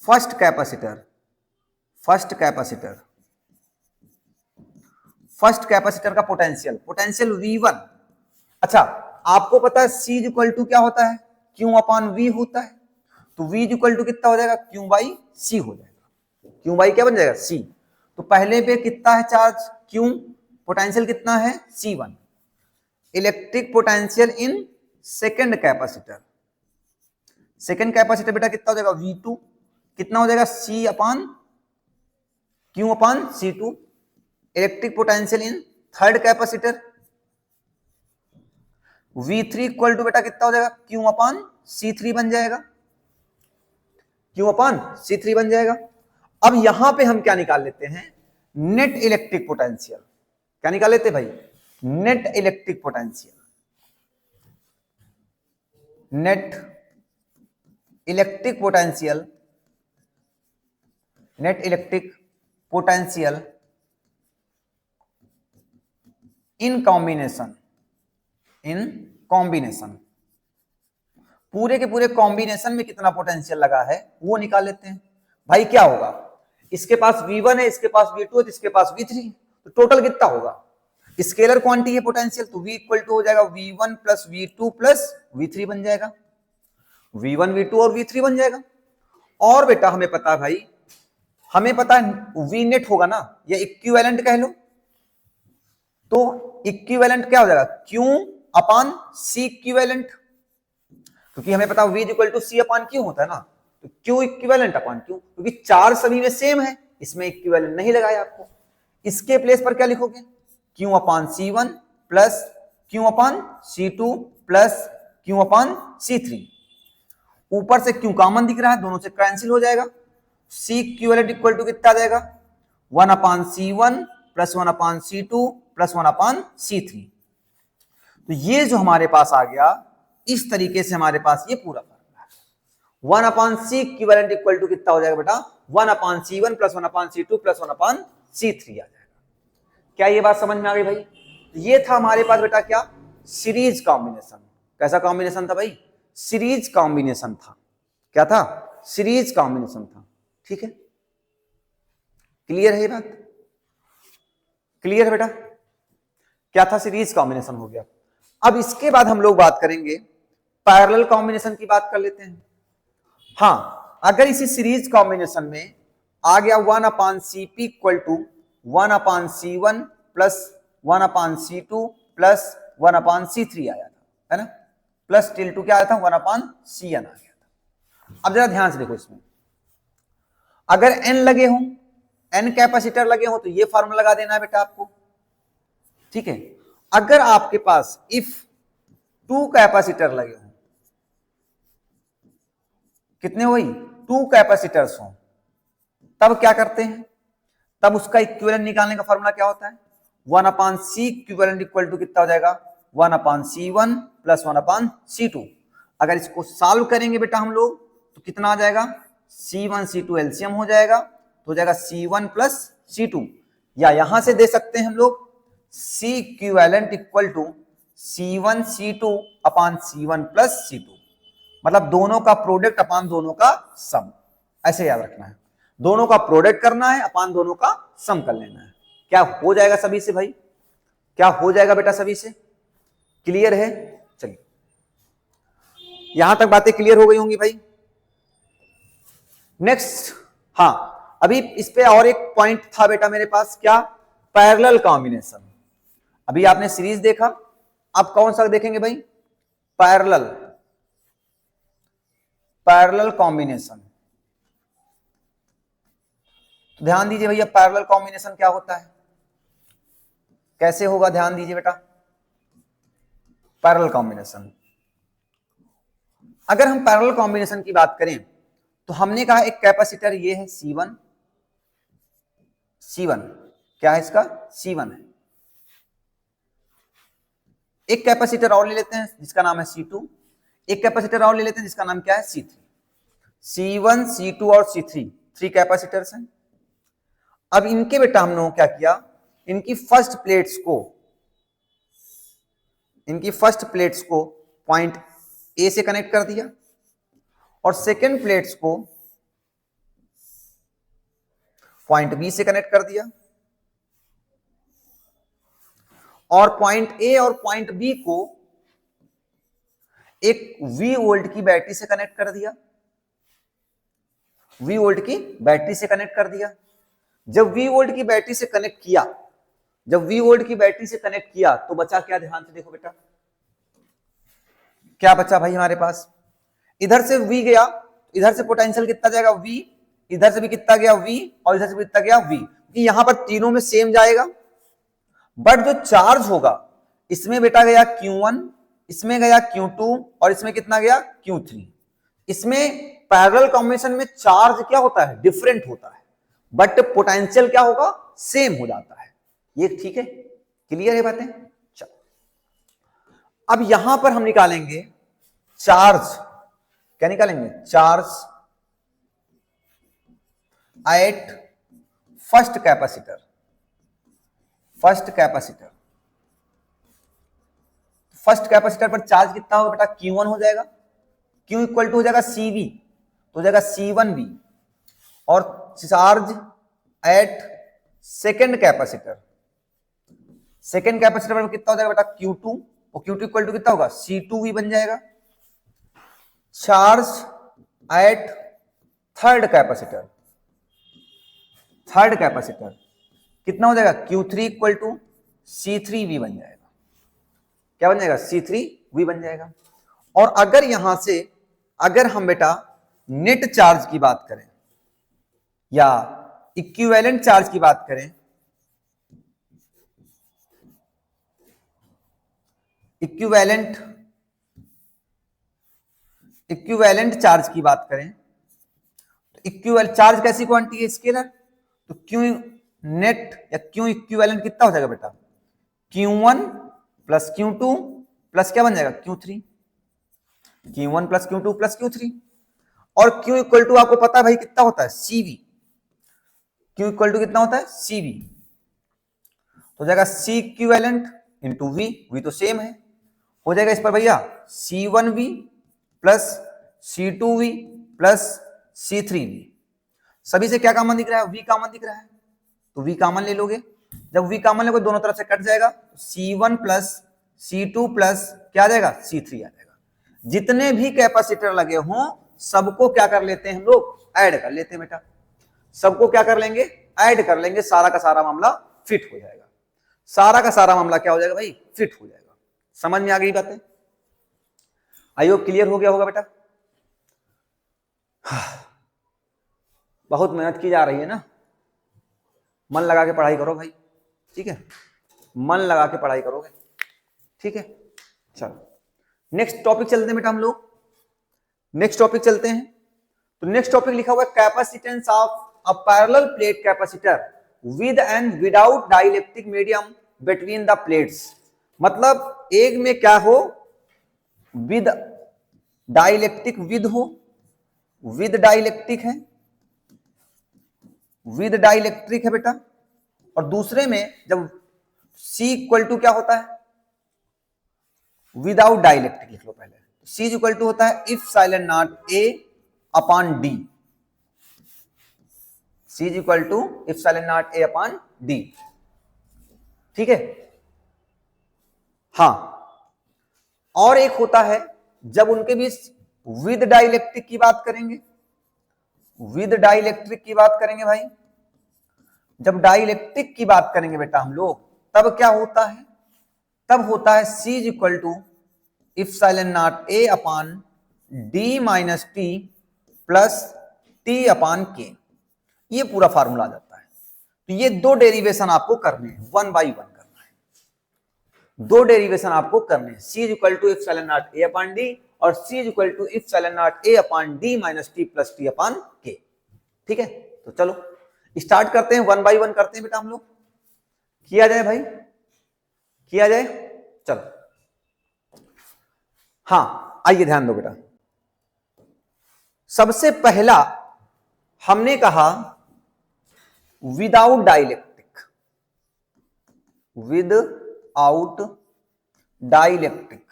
first capacitor का पोटेंशियल V1। अच्छा आपको पता है C इक्वल टू क्या होता है, Q अपॉन V होता है। तो V इक्वल टू कितना हो जाएगा, Q बाई C हो जाएगा। Q बाई क्या बन जाएगा, C। तो पहले पे कितना है चार्ज Q, पोटेंशियल कितना है C1। Electric potential in second capacitor बेटा कितना हो जाएगा, V2। कितना हो जाएगा, C upon Q upon C2। Electric potential in third capacitor V3 equal to बेटा कितना हो जाएगा, Q अपॉन C3 बन जाएगा, Q अपॉन C3 बन जाएगा। अब यहां पे हम क्या निकाल लेते हैं, नेट इलेक्ट्रिक पोटेंशियल। क्या निकाल लेते हैं भाई, net electric potential. Net electric potential in combination, पूरे के पूरे कॉम्बिनेशन में कितना पोटेंशियल लगा है वो निकाल लेते हैं भाई। क्या होगा, इसके पास V1 है, इसके पास V2 है, इसके पास V3 है, तो टोटल कितना होगा, स्केलर क्वांटिटी है पोटेंशियल, तो V इक्वल टू हो जाएगा V1 plus V2 plus V3 बन जाएगा, V1 V2 और V3 बन जाएगा। और बेटा हमें पता है भाई, हमें पता है वी नेट होगा ना, या इक्विवेलेंट कह लो, तो इक्विवेलेंट क्या हो जाएगा, क्यू अपान सी इक्विवेलेंट, क्योंकि हमें पता V equal to C upon Q होता है ना, तो क्यू इक्विवेलेंट अपान क्यू, क्योंकि चार्ज सभी में सेम है, इसमें इक्विवेलेंट नहीं लगाया आपको। इसके प्लेस पर क्या लिखोगे, क्यू अपान सी वन प्लस क्यू अपान सी टू प्लस क्यू अपान सी थ्री। ऊपर से क्यू कॉमन दिख रहा है, दोनों से कैंसिल हो जाएगा। सी इक्विवेलेंट इक्वल टू कितना आ जाएगा, one upon C one plus one upon C two plus one upon C three. तो ये जो हमारे पास आ गया, इस तरीके से हमारे पास ये पूरा फॉर्मूला है। One upon C equivalent equal to कितना हो जाएगा बेटा, one upon C one plus one upon C two plus one upon C three आ जाएगा। क्या ये बात समझ में आ गई भाई? ये था हमारे पास बेटा क्या, सीरीज कॉम्बिनेशन। कैसा कॉम्बिनेशन था भाई, सीरीज कॉम्बिनेशन था। क्या था, सीरीज कॉम्बिनेशन था। ठीक है, क्लियर है ये बात, क्लियर है बेटा? क्या था, सीरीज कॉम्बिनेशन हो गया। अब इसके बाद हम लोग बात करेंगे पैरेलल कॉम्बिनेशन की, बात कर लेते हैं। हाँ, अगर इसी सीरीज कॉम्बिनेशन में आ गया one upon C P equal to one upon C one plus one upon C two plus one upon C three आया था, है ना, प्लस टिल टू क्या आया था, वन अपान सी एन आ गया था। अब जरा ध्यान से देखो, इसमें अगर एन लगे हों, एन कैपेसिटर लगे हो, तो ये फॉर्मूला लगा देना है बेटा आपको। ठीक है, अगर आपके पास इफ टू कैपेसिटर लगे हो, कितने हुई, टू कैपेसिटर्स हो, तब क्या करते हैं, तब उसका इक्विवेलेंट निकालने का फॉर्मूला क्या होता है, one upon C equivalent equal to कितना हो जाएगा, one upon C one plus one upon C two. अगर इसको सॉल्व करेंगे बेटा हम लोग, तो कितना आ जाएगा, C one C two LCM हो जाएगा, तो हो जाएगा C one plus C two, या यहां से दे सकते हैं हम लोग C equivalent equal to C one C two upon C one plus C two, मतलब दोनों का प्रोडक्ट अपान दोनों का सम। ऐसे याद रखना है, दोनों का प्रोडक्ट करना है, अपान दोनों का सम कर लेना है। क्या हो जाएगा सभी से भाई, क्या हो जाएगा बेटा सभी से, क्लियर है? चलिए, यहां तक बातें क्लियर हो गई होंगी भाई। नेक्स्ट, हाँ, अभी इस पे और एक पॉइंट था बेटा मेरे पास, क्या, पैरेलल कॉम्बिनेशन। अभी आपने सीरीज देखा, अब कौन सा देखेंगे भाई, पैरेलल, पैरेलल कॉम्बिनेशन। तो ध्यान दीजिए भैया, पैरेलल कॉम्बिनेशन क्या होता है, कैसे होगा, ध्यान दीजिए बेटा। पैरेलल कॉम्बिनेशन, अगर हम पैरेलल कॉम्बिनेशन की बात करें, तो हमने कहा एक कैपेसिटर ये है C1, C1 क्या है इसका, C1 है। एक कैपेसिटर और ले लेते हैं जिसका नाम है C2, एक कैपेसिटर और ले लेते हैं जिसका नाम क्या है C3। C1, C2 और C3, थ्री कैपेसिटर्स हैं। अब इनके बेटा हम लोगों क्या किया, इनकी फर्स्ट प्लेट्स को पॉइंट ए से कनेक्ट कर दिया, और सेकेंड प्लेट्स को पॉइंट बी से कनेक्ट कर दिया, और पॉइंट ए और पॉइंट बी को एक V वोल्ट की बैटरी से कनेक्ट कर दिया, V वोल्ट की बैटरी से कनेक्ट कर दिया। जब V वोल्ट की बैटरी से कनेक्ट किया, जब V वोल्ट की बैटरी से कनेक्ट किया, तो बचा क्या, ध्यान से देखो बेटा, क्या बचा भाई हमारे पास, इधर से V गया, इधर से पोटेंशियल कितना जाएगा V, इधर से भी कितना गया V, और इधर से भी कितना गया V, कि यहां पर तीनों में सेम जाएगा, बट जो चार्ज होगा इसमें बेटा गया Q1, इसमें गया Q2, और इसमें कितना गया Q3। इसमें पैरेलल कॉम्बिनेशन में चार्ज क्या होता है, डिफरेंट होता है, बट पोटेंशियल क्या होगा, सेम हो जाता है। ये ठीक है, क्लियर है बातें? चलो, अब यहां पर हम निकालेंगे चार्ज, क्या निकालेंगे, charge at first capacitor, first capacitor पर चार्ज कितना होगा बेटा, Q1 हो जाएगा, Q इक्वल टू हो जाएगा CV, तो हो जाएगा C1V, और चार्ज एट सेकेंड कैपेसिटर पर कितना हो जाएगा बेटा Q2, और Q2 इक्वल टू कितना होगा C2V बन जाएगा। Charge at third capacitor third capacitor कितना हो जाएगा, Q3 इक्वल टू C3V बन जाएगा। क्या बन जाएगा, C3V बन जाएगा। और अगर यहां से अगर हम बेटा नेट चार्ज की बात करें या इक्विवेलेंट चार्ज की बात करें, इक्विवेलेंट चार्ज की बात करें, इक्विवेलेंट चार्ज कैसी क्वांटिटी है, स्केलर, तो क्यू नेट या क्यू इक्विवेलेंट कितना हो जाएगा बेटा, Q1 प्लस Q2 प्लस क्या बन जाएगा, Q3, Q1 plus Q2 plus Q3। और Q इक्वल टू आपको पता है भाई कितना होता है, CV। Q इक्वल टू कितना होता है, CV। तो जाएगा C equivalent into V, V तो सेम है, हो जाएगा इस पर भैया C1V plus C2V plus C3V। सभी से क्या कॉमन दिख रहा है, V कॉमन दिख रहा है, तो V कॉमन ले लोगे। जब V कॉमन लोगे दोनों तरफ से कट जाएगा, C1 प्लस C2 प्लस क्या आ जाएगा, C3 आ जाएगा। जितने भी कैपेसिटर लगे हों सबको क्या कर लेते हैं हम लोग, ऐड कर लेते हैं बेटा। सबको क्या कर लेंगे, ऐड कर लेंगे, सारा का सारा मामला फिट हो जाएगा। सारा का सारा मामला क्या हो जाएगा भाई, फिट हो जाएगा। समझ में आ गई बातें, आई होप क्लियर हो गया होगा बेटा। बहुत मेहनत की जा रही है ना, मन लगा के पढ़ाई करो भाई, ठीक है, मन लगा के पढ़ाई करोगे, ठीक है। चलो नेक्स्ट टॉपिक चलते हैं बेटा हम लोग, नेक्स्ट टॉपिक चलते हैं। तो नेक्स्ट टॉपिक लिखा हुआ है capacitance of a parallel plate capacitor with and without dielectric medium between the plates. मतलब एक में क्या हो, विद डाइलेक्ट्रिक, विद हो, विद डाइलेक्ट्रिक है, विद डाइलेक्ट्रिक है बेटा। और दूसरे में जब C इक्वल टू क्या होता है, विदाउट डाइलेक्ट्रिक लिख लो पहले। C इक्वल टू होता है epsilon naught A upon D। C equal to epsilon naught A upon D, ठीक है। हाँ, और एक होता है जब उनके बीच विद डाइलेक्ट्रिक की बात करेंगे, विद डाइलेक्ट्रिक की बात करेंगे भाई, जब डाइलेक्ट्रिक की बात करेंगे बेटा हम लोग, तब क्या होता है, तब होता है C equal to epsilon naught A upon D minus T plus T upon K। ये पूरा फार्मूला आ जाता है। तो ये दो डेरिवेशन आपको करने हैं, वन बाई वन करना है, दो डेरिवेशन आपको करने हैं। C equal to epsilon naught A upon D और C equal to epsilon naught A upon D minus T plus T upon K, ठीक है। तो चलो स्टार्ट करते हैं, वन बाई वन करते हैं बेटा हम लोग। किया जाए भाई, किया जाए, चलो। हाँ आइए ध्यान दो बेटा, सबसे पहला हमने कहा without dielectric, without dielectric,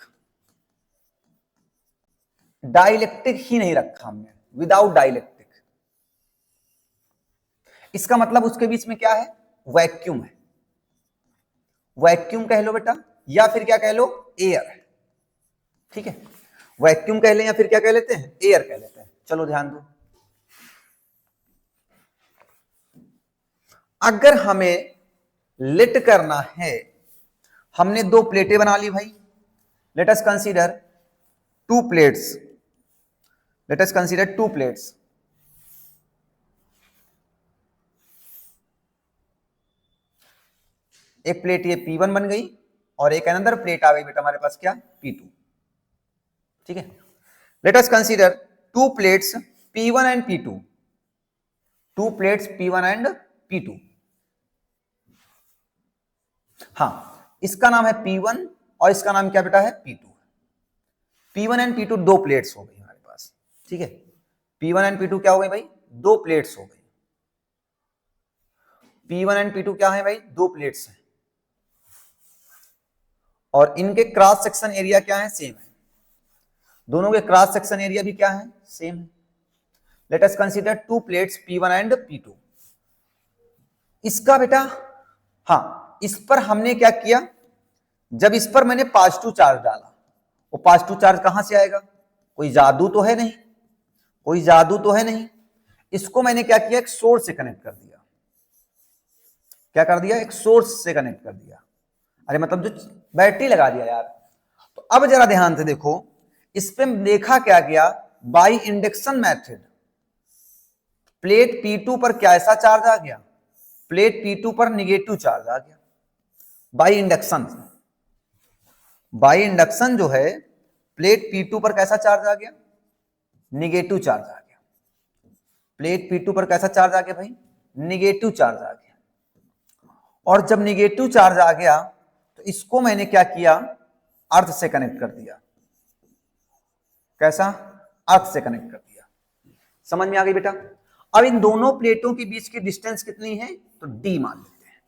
dielectric ही नहीं रखा हमने, विदाउट डाइलेक्ट्रिक। इसका मतलब उसके बीच में क्या है, वैक्यूम है, वैक्यूम कह लो बेटा, या फिर क्या कह लो, एयर है, ठीक है। वैक्यूम कह लें या फिर क्या कह लेते हैं, एयर कह लेते हैं। चलो ध्यान दो, अगर हमें लिट करना है, हमने दो प्लेटें बना ली भाई, let us consider to plates, let us consider to plates. एक प्लेट ये P1 बन गई और एक अनदर प्लेट आ गई बेटा हमारे पास क्या, P2, ठीक है। Let us consider to plates P1 and P2, to plates P1 and P2। हाँ, इसका नाम है P1 और इसका नाम क्या बेटा है, P2। P1 एंड P2 दो प्लेट्स हो गई हमारे पास, ठीक है। P1 एंड P2 क्या हो गई भाई, दो प्लेट्स हो गई। P1 एंड P2 क्या है भाई, दो प्लेट्स हैं, और इनके क्रॉस सेक्शन एरिया क्या है, सेम है। दोनों के क्रॉस सेक्शन एरिया भी क्या है, सेम है। Let us consider to plates P1 and P2। इसका बेटा, हाँ, इस पर हमने क्या किया, जब इस पर मैंने पॉजिटिव चार्ज डाला, वो पॉजिटिव चार्ज कहां से आएगा, कोई जादू तो है नहीं, कोई जादू तो है नहीं। इसको मैंने क्या किया, एक सोर्स से कनेक्ट कर दिया, क्या कर दिया, एक सोर्स से कनेक्ट कर दिया, अरे मतलब जो बैटरी लगा दिया यार। तो अब जरा ध्यान से देखो, इस पे देखा क्या गया, by induction method plate P2 पर क्या ऐसा चार्ज आ गया, प्लेट P2 पर निगेटिव चार्ज आ गया बाई इंडक्शन। बाई इंडक्शन जो है प्लेट P2 पर कैसा चार्ज आ गया, निगेटिव चार्ज आ गया। प्लेट P2 पर कैसा चार्ज आ गया भाई, निगेटिव चार्ज आ गया। और जब निगेटिव चार्ज आ गया तो इसको मैंने क्या किया, अर्थ से कनेक्ट कर दिया। कैसा, अर्थ से कनेक्ट कर दिया। समझ में आ गई बेटा। अब इन दोनों प्लेटों के बीच की डिस्टेंस कितनी है, तो d मान लेते हैं।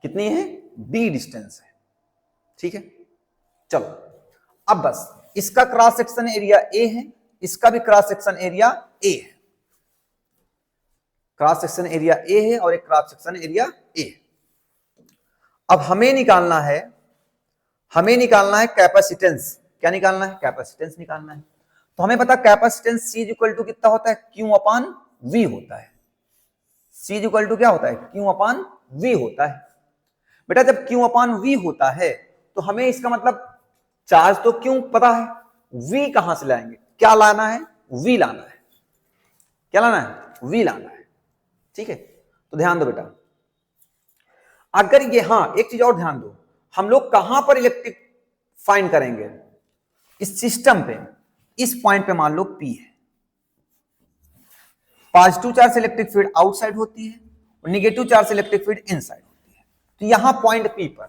कितनी है, d डिस्टेंस है, ठीक है। चलो अब बस इसका क्रॉस सेक्शन एरिया a है, इसका भी क्रॉस सेक्शन एरिया a है। क्रॉस सेक्शन एरिया a है और एक क्रॉस सेक्शन एरिया a है। अब हमें निकालना है कैपेसिटेंस। क्या निकालना है, कैपेसिटेंस निकालना है। तो हमें पता कैपेसिटेंस C इक्वल टू कितना होता है, Q अपान V होता है। C इक्वल टू क्या होता है, Q अपान V होता है। बेटा जब Q अपान V होता है तो हमें इसका मतलब चार्ज तो क्यों पता है, V कहां से लाएंगे, क्या लाना है, V लाना है। क्या लाना है, V लाना है, ठीक है। तो ध्यान दो बेटा, अगर ये, हाँ एक चीज और ध्यान दो, हम लोग कहां पर इलेक्ट्रिक फाइंड करेंगे, इस सिस्टम पे, इस पॉइंट पे मान लो P है। पॉजिटिव चार्ज से इलेक्ट्रिक फील्ड आउटसाइड होती है और निगेटिव चार्ज से इलेक्ट्रिक फील्ड इनसाइड होती है। तो यहां पॉइंट P पर,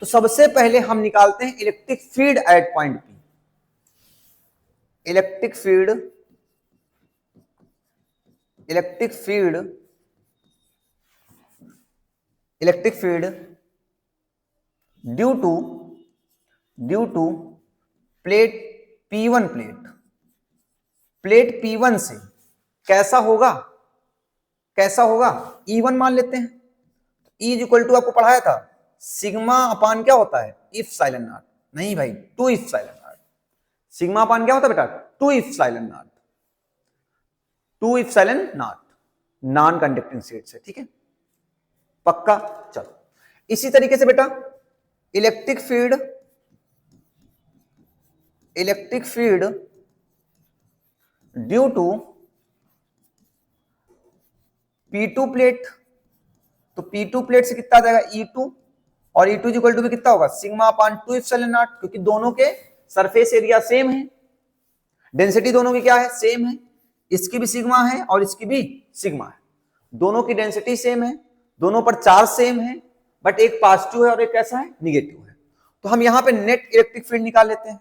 तो सबसे पहले हम निकालते हैं electric field at point P। Electric field due to plate P1, plate P1 से कैसा होगा, E1 मान लेते हैं। E इक्वल टू आपको पढ़ाया था सिग्मा अपान क्या होता है, इप्सिलॉन नॉट। नहीं भाई, 2 इप्सिलॉन नॉट। सिग्मा अपान क्या होता है बेटा, 2 epsilon naught. 2 epsilon naught non conducting state से, ठीक है पक्का। चलो इसी तरीके से बेटा electric field due to P2 plate, तो P2 प्लेट से कितना आ जाएगा E2, और E2 इक्वल टू भी कितना होगा, सिग्मा अपान 2 इप्सिलॉन नॉट, क्योंकि दोनों के सरफेस एरिया सेम है, डेंसिटी दोनों की क्या है, सेम है। इसकी भी सिग्मा है और इसकी भी सिग्मा है, दोनों की डेंसिटी सेम है, दोनों पर चार्ज सेम है, बट एक पॉजिटिव है और एक कैसा है, निगेटिव है। तो हम यहां पे नेट इलेक्ट्रिक फील्ड निकाल लेते हैं।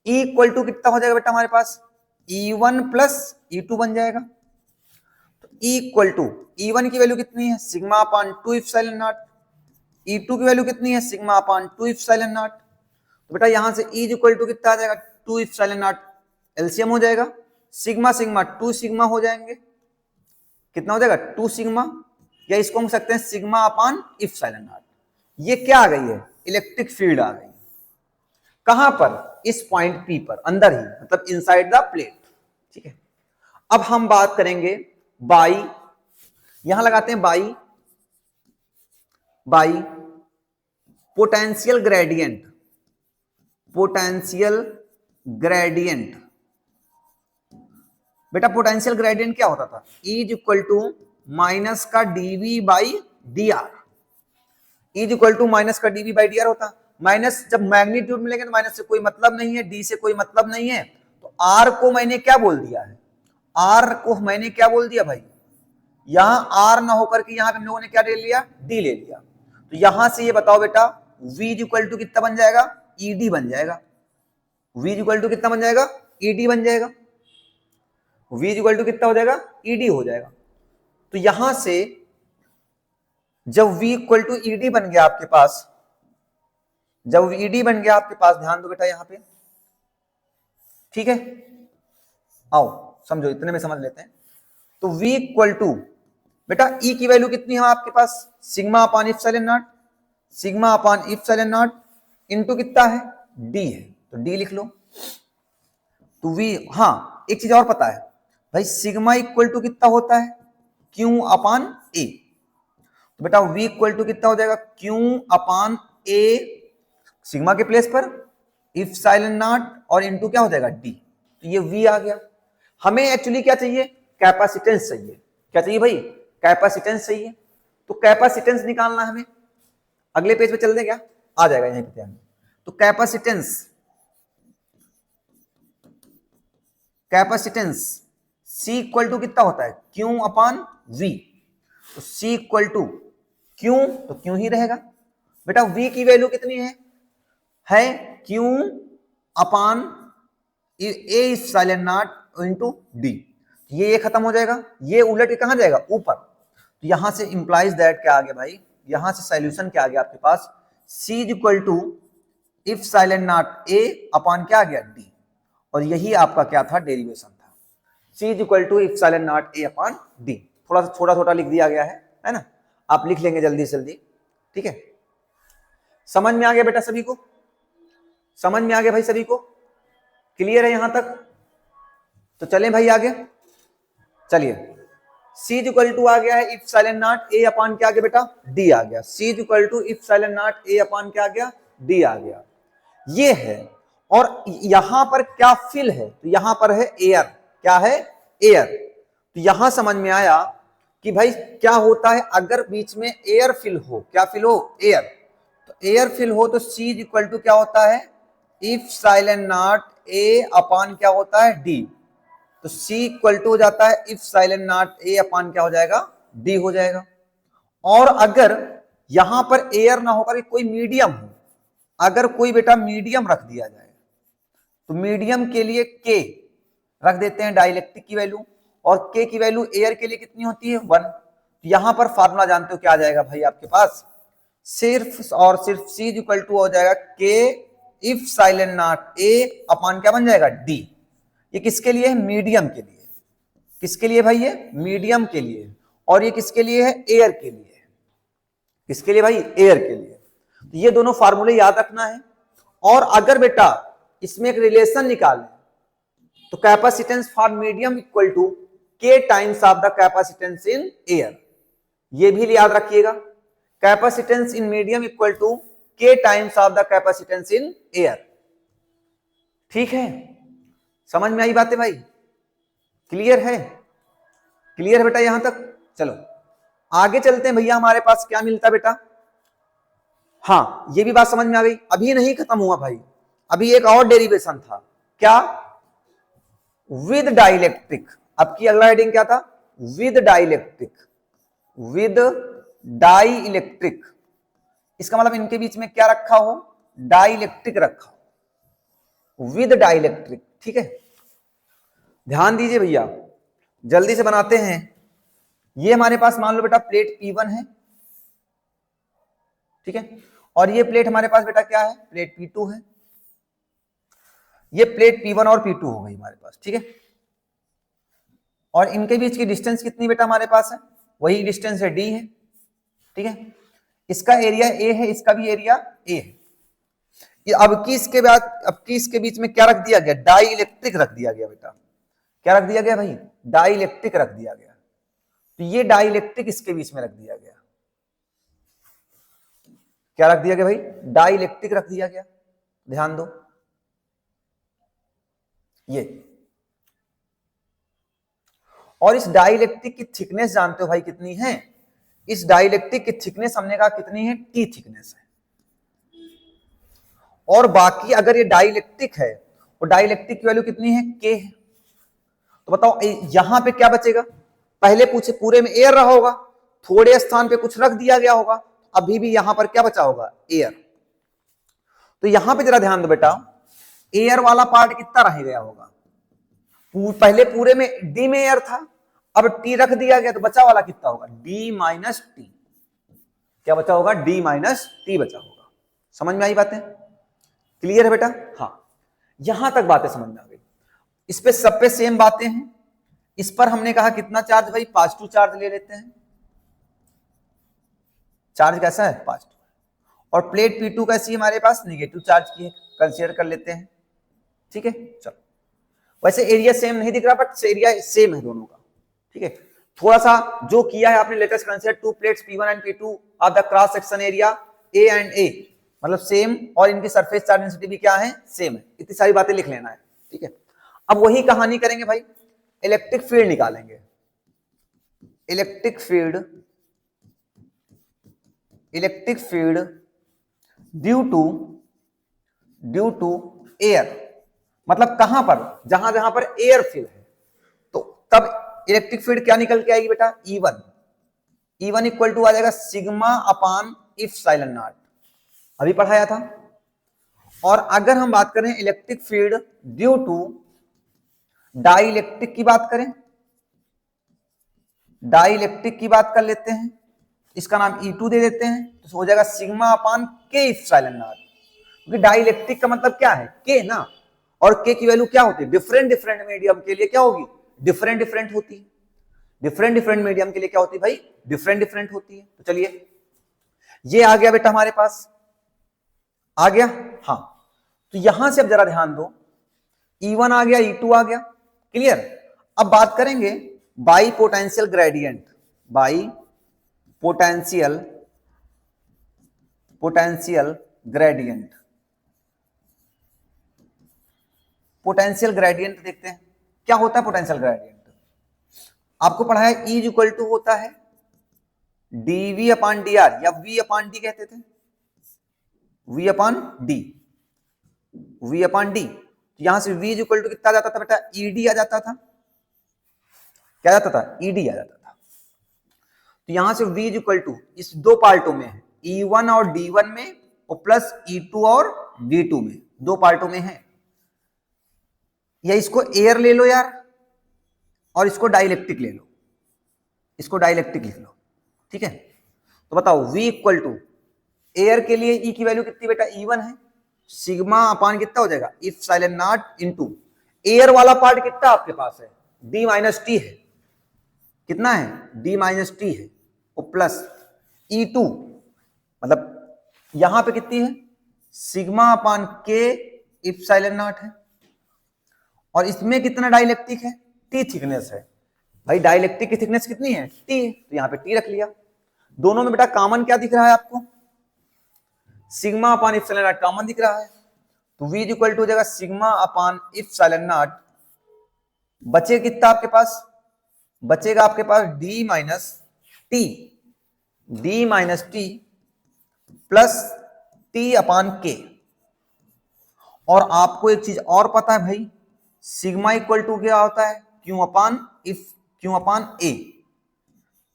E इक्वल टू कितना हो जाएगा बेटा हमारे पास, E1 प्लस E2 बन जाएगा। तो E इक्वल टू E1 की वैल्यू कितनी है, sigma upon 2 epsilon not. E2 की वैल्यू कितनी है, सिग्मा अपान 2 इप्सिलॉन नॉट। तो बेटा यहां से E इक्वल टू कितना आ जाएगा, 2 इप्सिलॉन नॉट, एलसीएम हो जाएगा, सिग्मा 2 सिग्मा हो जाएंगे। कितना हो जाएगा, 2 सिग्मा, या इसको हम सकते हैं सिग्मा अपान इप्सिलॉन नॉट। ये क्या आ गई है, इलेक्ट्रिक फील्ड आ गई। कहां पर, इस पॉइंट P पर, अंदर ही, मतलब इनसाइड द प्लेट, ठीक है। अब हम बात करेंगे बाई, यहां लगाते हैं बाई पोटेंशियल ग्रेडियंट। बेटा पोटेंशियल ग्रेडियंट क्या होता था, E इक्वल टू माइनस का dV by dr। E equal to minus का dV बाई dr होता, माइनस जब मैग्नीट्यूड मिलेंगे तो माइनस से कोई मतलब नहीं है, D से कोई मतलब नहीं है, तो R को मैंने क्या बोल दिया है, R को मैंने क्या बोल दिया भाई, यहां R ना होकर के यहां पे हम लोगों ने क्या ले लिया, D ले लिया। तो यहां से ये बताओ बेटा V इक्वल टू कितना बन जाएगा, ED बन जाएगा। V इक्वल टू कितना बन जाएगा, ED बन जाएगा। V इक्वल टू कितना हो जाएगा, ED हो जाएगा। तो यहां से जब V इक्वल टू ED बन गया आपके पास, जब ED बन गया आपके पास, ध्यान दो बेटा यहां पे, ठीक है, आओ समझो, इतने में समझ लेते हैं। तो V इक्वल टू बेटा E की वैल्यू कितनी है आपके पास, sigma upon epsilon nought, sigma upon epsilon nought into कितना है, D है, तो D लिख लो। तो V, हाँ एक चीज और पता है भाई, सिग्मा इक्वल टू कितना होता है, क्यू अपान ए। तो बेटा v इक्वल टू कितना हो जाएगा, क्यू अपान ए सिग्मा के प्लेस पर इफ साइलेंट नॉट और इनटू क्या हो जाएगा डी। तो ये v आ गया। हमें एक्चुअली क्या चाहिए, कैपेसिटेंस चाहिए। क्या चाहिए भाई, कैपेसिटेंस चाहिए। तो कैपेसिटेंस निकालना हमें, अगले पेज पे चल दे क्या, आ जाएगा यहीं पे ध्यान। तो कैपेसिटेंस C इक्वल टू कितना होता है, Q अपान V। तो C इक्वल टू Q, तो Q ही रहेगा बेटा। V की वैल्यू कितनी है Q upon A silent not into D। ये खत्म हो जाएगा, ये उलट के कहां जाएगा, ऊपर। तो यहां से इंप्लाइज दैट क्या आ गया भाई, यहां से सॉल्यूशन क्या आ गया आपके पास, C equal to epsilon naught A upon क्या आ गया D। और यही आपका क्या था, डेरिवेशन था। C equal to epsilon naught A upon D। थोड़ा सा छोटा छोटा लिख दिया गया है ना, आप लिख लेंगे जल्दी से जल्दी, ठीक है। समझ में आ गया बेटा सभी को, समझ में आ गया भाई सभी को, क्लियर है यहां तक। तो चलें भाई आगे, चलिए C इक्वल टू आ गया है epsilon naught A upon क्या आ गया बेटा, D आ गया। C equal to epsilon naught A upon क्या आ गया, D आ गया। ये है, और यहां पर क्या फिल है, तो यहां पर है एयर। क्या है, एयर। तो यहां समझ में आया कि भाई क्या होता है अगर बीच में एयर फिल हो, क्या फिल हो, एयर। तो एयर फिल हो तो C इक्वल टू क्या होता है, epsilon naught A upon क्या होता है, D। तो C इक्वल टू हो जाता है epsilon naught A upon क्या हो जाएगा, D हो जाएगा। और अगर यहां पर एयर ना होकर कोई मीडियम हो, अगर कोई बेटा मीडियम रख दिया जाए, तो मीडियम के लिए K रख देते हैं डाइलेक्ट्रिक की वैल्यू, और K की वैल्यू एयर के लिए कितनी होती है, 1। तो यहां पर फार्मूला जानते हो क्या आ जाएगा भाई आपके पास, सिर्फ और सिर्फ C इक्वल टू हो जाएगा K if silent naught A upon क्या बन जाएगा, D। ये किसके लिए है, मीडियम के लिए। किसके लिए भाई, ये मीडियम के लिए। और ये किसके लिए है, एयर के लिए। किसके लिए भाई, एयर के लिए। तो ये दोनों फार्मूले याद रखना है। और अगर बेटा इसमें एक रिलेशन निकालें, तो capacitance for medium equal to K times of the capacitance in air, ये भी याद रखिएगा। Capacitance in medium equal to K times of the capacitance in air. ठीक है, समझ में आई बातें भाई, क्लियर है, क्लियर है बेटा यहां तक। चलो आगे चलते हैं भैया, हमारे पास क्या मिलता है बेटा। हाँ, ये भी बात समझ में आ गई। अभी नहीं खत्म हुआ भाई, अभी एक और डेरिवेशन था, क्या, विद डाइलेक्ट्रिक। अब की अगला हेडिंग क्या था, with dielectric. With dielectric, इसका मतलब इनके बीच में क्या रखा हो, डाइलेक्ट्रिक रखा हो, विद डाइलेक्ट्रिक। ठीक है, ध्यान दीजिए भैया, जल्दी से बनाते हैं। ये हमारे पास मान लो बेटा प्लेट P1 है, ठीक है, और ये प्लेट हमारे पास बेटा क्या है, प्लेट P2 है। ये प्लेट P1 और P2 हो गई हमारे पास, ठीक है। और इनके बीच की डिस्टेंस कितनी बेटा हमारे पास है, वही डिस्टेंस है D है, ठीक है। इसका एरिया A है, इसका भी एरिया A है। ये अब की इसके बाद, अब की इसके बीच में क्या रख दिया गया, डाई इलेक्ट्रिक रख दिया गया बेटा। क्या रख दिया गया भाई, डाई इलेक्ट्रिक रख दिया गया। तो ये डाई इलेक्ट्रिक इसके बीच में रख दिया गया। क्या रख दिया गया भाई, डाई इलेक्ट्रिक रख दिया गया। ध्यान दो, ये। और इस डाई इलेक्ट्रिक की थिकनेस जानते हो भाई कितनी है, इस डाई इलेक्ट्रिक की थिकनेस हमने कहा कितनी है, T थिकनेस है। और बाकी अगर ये डाई इलेक्ट्रिक है, और डाई इलेक्ट्रिक की वैल्यू कितनी है, K है। तो बताओ यहां पे क्या बचेगा, पहले पूछे पूरे में एयर रहा होगा, थोड़े स्थान पे कुछ रख दिया गया होगा, अभी भी यहां पर क्या बचा होगा, एयर। तो यहां पे जरा ध्यान दो बेटा, एयर वाला पार्ट कितना रह गया होगा, पहले पूरे में डी में एयर था, अब टी रख दिया गया, तो बचा वाला कितना होगा, डी माइनस टी। क्या बचा होगा, डी माइनस टी बचा होगा। समझ में आई बातें, क्लियर है बेटा। हाँ, यहां तक बातें समझ में आ गई। इस पे सब पे सेम बातें हैं। इस पर हमने कहा कितना चार्ज भाई, पॉजिटिव चार्ज ले लेते हैं। चार्ज कैसा है, पॉजिटिव। और प्लेट P2 कैसी है हमारे पास, नेगेटिव चार्ज की है, कंसीडर कर लेते हैं। ठीक है, चलो। वैसे एरिया सेम नहीं दिख रहा, बट एरिया सेम है दोनों का। ठीक है, थोड़ा सा जो किया है आपने, latest consider to plates P1 and P2 of the cross section area A and A, मतलब सेम, और इनकी सरफेस चार्ज डेंसिटी भी क्या है, सेम है। इतनी सारी बातें लिख लेना है, ठीक है। अब वही कहानी करेंगे भाई, इलेक्ट्रिक फील्ड निकालेंगे। Electric field due to air, मतलब कहां पर, जहां जहां पर एयर फिल है, तो तब इलेक्ट्रिक फील्ड क्या निकल के आएगी बेटा, E1 इक्वल टू आ जाएगा सिग्मा अपान इप्सिलॉन नॉट, अभी पढ़ाया था। और अगर हम बात करें electric field due to dielectric की बात करें, डाइलेक्ट्रिक की बात कर लेते हैं, इसका नाम E2 दे देते हैं, तो हो जाएगा सिग्मा अपान के इप्सिलॉन नॉट, क्योंकि डाइलेक्ट्रिक का मतलब क्या है, के ना, और के की वैल्यू क्या होती है, डिफरेंट मीडियम के लिए क्या होगी, डिफरेंट होती है। डिफरेंट मीडियम के लिए क्या होती है भाई, डिफरेंट होती है। तो चलिए ये आ गया बेटा हमारे पास, आ गया, हाँ। तो यहां से अब जरा ध्यान दो, E1 आ गया, E2 आ गया, क्लियर। अब बात करेंगे by potential gradient, by potential gradient, potential gradient देखते हैं क्या होता है। पोटेंशियल ग्रेडियंट आपको पढ़ा है, E इक्वल टू होता है dV अपान dr, या V अपान d कहते थे, V अपान d। यहां से V इक्वल टू कितना जाता था बेटा, ED आ जाता था, क्या जाता था, ED आ जाता था। तो यहां से V इक्वल टू इस दो पार्टों में है, E1 और D1 में, और प्लस E2 और D2 में, दो पार्टों में है। या इसको एयर ले लो यार, और इसको डाइलेक्ट्रिक ले लो, इसको डाइलेक्ट्रिक लिख लो, ठीक है। तो बताओ V इक्वल टू, एयर के लिए E की वैल्यू कितनी बेटा, E1 है, सिग्मा अपान कितना हो जाएगा, इप्सिलॉन नॉट इनटू एयर वाला पार्ट कितना आपके पास है, D माइनस टी है, कितना है, D माइनस टी है, और प्लस E2, मतलब यहां पे कितनी है, सिग्मा अपान के इप्सिलॉन नॉट है, और इसमें कितना डाइलेक्ट्रिक है, T थिकनेस है। भाई डाइलेक्ट्रिक की थिकनेस कितनी है, T, तो यहां पे T रख लिया। दोनों में बेटा कॉमन क्या दिख रहा है आपको, sigma upon epsilon not common दिख रहा है, तो V इक्वल टू हो जाएगा सिग्मा अपान इप्सिलॉन नॉट, बचे कितना आपके पास, बचेगा आपके पास D minus T plus T अपान के। और आपको एक चीज और पता है भाई, सिग्मा इक्वल टू क्या होता है, Q अपान A,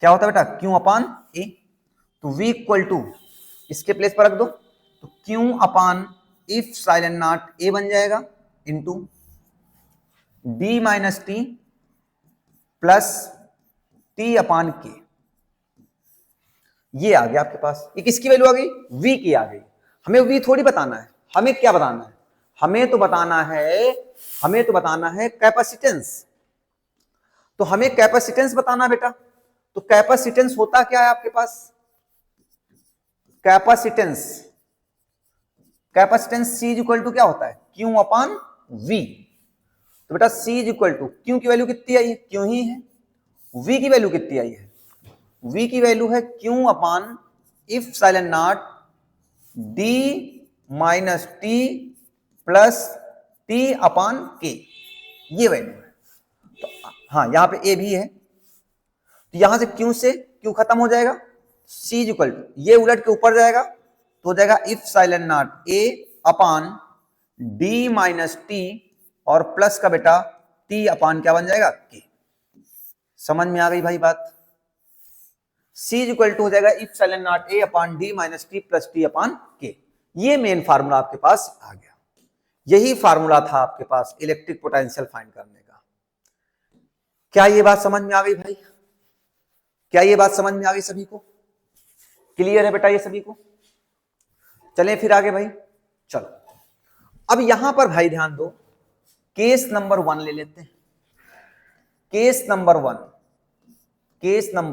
क्या होता है बेटा, Q अपान A। तो V इक्वल टू इसके प्लेस पर रख दो, तो Q upon epsilon not A बन जाएगा, into D minus T plus T अपान के। ये आ गया आपके पास, ये किसकी वैल्यू आ गई, V की आ गई। हमें V थोड़ी बताना है, हमें क्या बताना है, हमें तो बताना है कैपेसिटेंस। तो हमें कैपेसिटेंस बताना बेटा, तो कैपेसिटेंस होता क्या है आपके पास, कैपेसिटेंस C इक्वल टू क्या होता है, Q अपान V। तो बेटा C इक्वल टू Q की वैल्यू कितनी आई है, Q ही है, V की वैल्यू कितनी आई है, V की वैल्यू है Q upon epsilon not D minus T plus T अपान के, ये वैल्यू है। तो हाँ यहां पे A भी है, तो यहां से Q खत्म हो जाएगा, C इक्वल टू ये उलट के ऊपर जाएगा, तो हो जाएगा epsilon not A upon D minus T, और प्लस का बेटा T अपान क्या बन जाएगा, K। समझ में आ गई भाई बात। C इक्वल टू हो जाएगा epsilon not A upon D minus T plus T upon K। ये मेन फार्मूला आपके पास आ गया, यही फार्मूला था आपके पास इलेक्ट्रिक पोटेंशियल फाइंड करने का। क्या ये बात समझ में आ गई भाई, क्या ये बात समझ में आ गई सभी को, क्लियर है बेटा ये सभी को। चलें फिर आगे भाई, चलो अब यहां पर भाई ध्यान दो, केस नंबर 1 ले लेते हैं, केस नंबर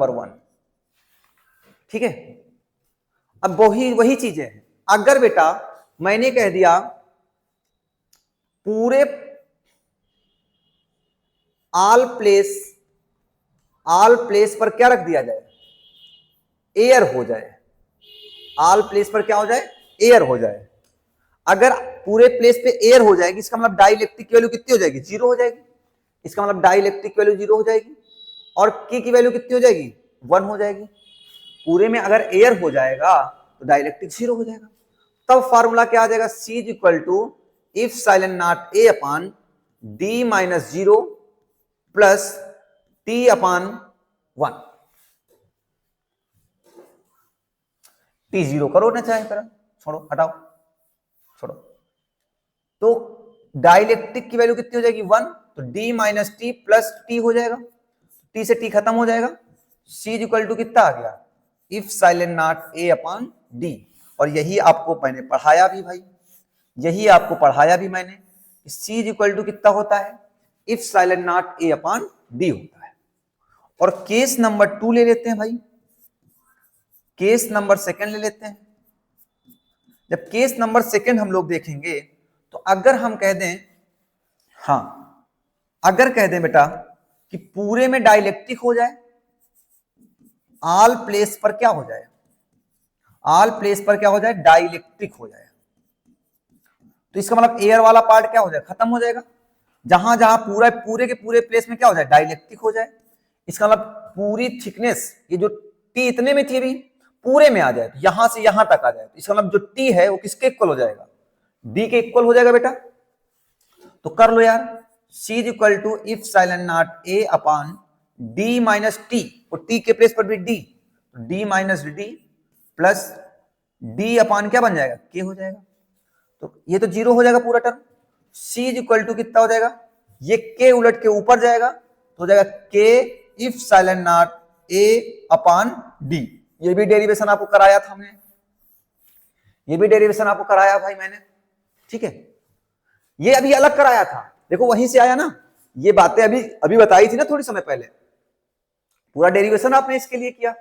वन, ठीक है। अब वही चीजें हैं, अगर बेटा मैंने कह दिया पूरे ऑल प्लेस ऑल प्लेस पर क्या रख दिया जाए, एयर हो जाए, ऑल प्लेस पर क्या हो जाए, एयर हो जाए। अगर पूरे प्लेस पे एयर हो जाएगी, इसका मतलब डाइलेक्ट्रिक वैल्यू कितनी हो जाएगी, जीरो हो जाएगी। इसका मतलब डाइलेक्ट्रिक वैल्यू जीरो हो जाएगी और के की वैल्यू कितनी हो जाएगी, वन हो जाएगी। पूरे में अगर एयर हो जाएगा तो डाइलेक्ट्रिक जीरो हो जाएगा। तब फार्मूला क्या आ जाएगा, C is equal to epsilon nought A upon D minus zero plus T upon one. T zero करो ना चाहे करो, छोड़ो हटाओ छोड़ो। तो डाइलेक्ट्रिक की वैल्यू कितनी हो जाएगी, वन, तो D minus T plus T हो जाएगा, टी से टी खत्म हो जाएगा। सी इज इक्वल टू कितना आ गया, if silent nought A upon D. और यही आपको मैंने पढ़ाया भी भाई, यही आपको पढ़ाया भी मैंने, सी इज इक्वल टू कितना होता है, epsilon nought A upon D होता है। और केस नंबर 2 ले लेते हैं भाई, केस नंबर सेकंड ले लेते हैं। जब केस नंबर सेकंड हम लोग देखेंगे तो अगर हम कह दें, हाँ अगर कह दें बेटा कि पूरे में डाइलेक्ट्रिक हो जाए, ऑल प्लेस पर क्या हो जाए, ऑल प्लेस पर क्या हो जाए, डाइलेक्ट्रिक हो जाए, तो इसका मतलब एयर वाला पार्ट क्या हो जाए, खत्म हो जाएगा। जहां जहां पूरा पूरे के पूरे प्लेस में क्या हो जाए, डाइलेक्ट्रिक हो जाए। इसका मतलब पूरी थिकनेस, ये जो टी इतने में थी अभी, पूरे में आ जाए, तो यहां से यहां तक आ जाए, तो इसका मतलब जो टी है वो किसके इक्वल हो जाएगा, डी के इक्वल हो जाएगा बेटा। तो कर लो यार, C is equal to epsilon nought A upon D minus T, और टी के प्लेस पर भी D, D minus D plus D upon क्या बन जाएगा, के हो जाएगा। तो ये तो जीरो हो जाएगा पूरा term. C is equal to कितना हो जाएगा, ये के उलट के ऊपर जाएगा तो हो जाएगा के if silent nought A upon D. ये भी डेरिवेशन आपको कराया था हमने, ये भी डेरिवेशन आपको कराया भाई मैंने, ठीक है। ये अभी अलग कराया था, देखो वहीं से आया ना, ये बातें अभी अभी बताई थी ना थोड़ी समय पहले। पूरा डेरिवेशन आपने इसके लिए किया,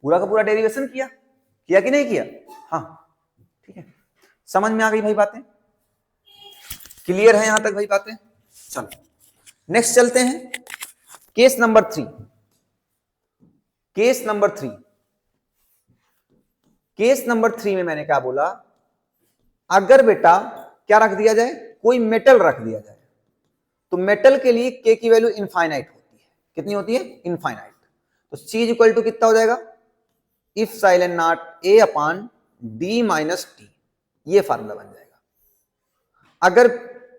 पूरा का पूरा डेरिवेशन किया, किया कि नहीं किया, हाँ ठीक है। समझ में आ गई भाई बातें, क्लियर है यहां तक भाई बातें। चलो नेक्स्ट चलते हैं, case number 3। Case number 3, case number 3 में मैंने क्या बोला, अगर बेटा क्या रख दिया जाए, कोई मेटल रख दिया जाए, तो मेटल के लिए के की वैल्यू इनफाइनाइट होती है, कितनी होती है, इनफाइनाइट। तो सी इज इक्वल टू कितना हो जाएगा, if silent nought A upon D minus T, ये फार्मूला बन जाएगा। अगर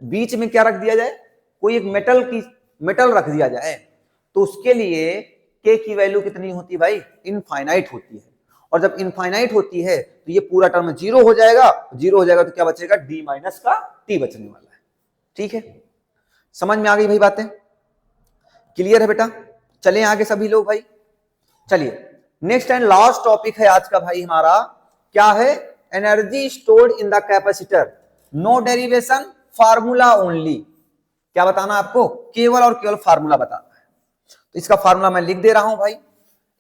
बीच में क्या रख दिया जाए, कोई एक मेटल रख दिया जाए, तो उसके लिए के की वैल्यू कितनी होती है भाई, इनफाइनाइट होती है। और जब इनफाइनाइट होती है तो ये पूरा टर्म जीरो हो जाएगा, जीरो हो जाएगा तो क्या बचेगा, डी माइनस का टी बचने वाला है, ठीक है। समझ में आ गई भाई बातें, क्लियर है बेटा। चले आगे सभी लोग भाई, चलिए नेक्स्ट एंड लास्ट टॉपिक है आज का भाई हमारा, क्या है, energy stored in the capacitor, no derivation, formula only. क्या बताना आपको, केवल और केवल फार्मूला बताना है। तो इसका फार्मूला मैं लिख दे रहा हूं भाई,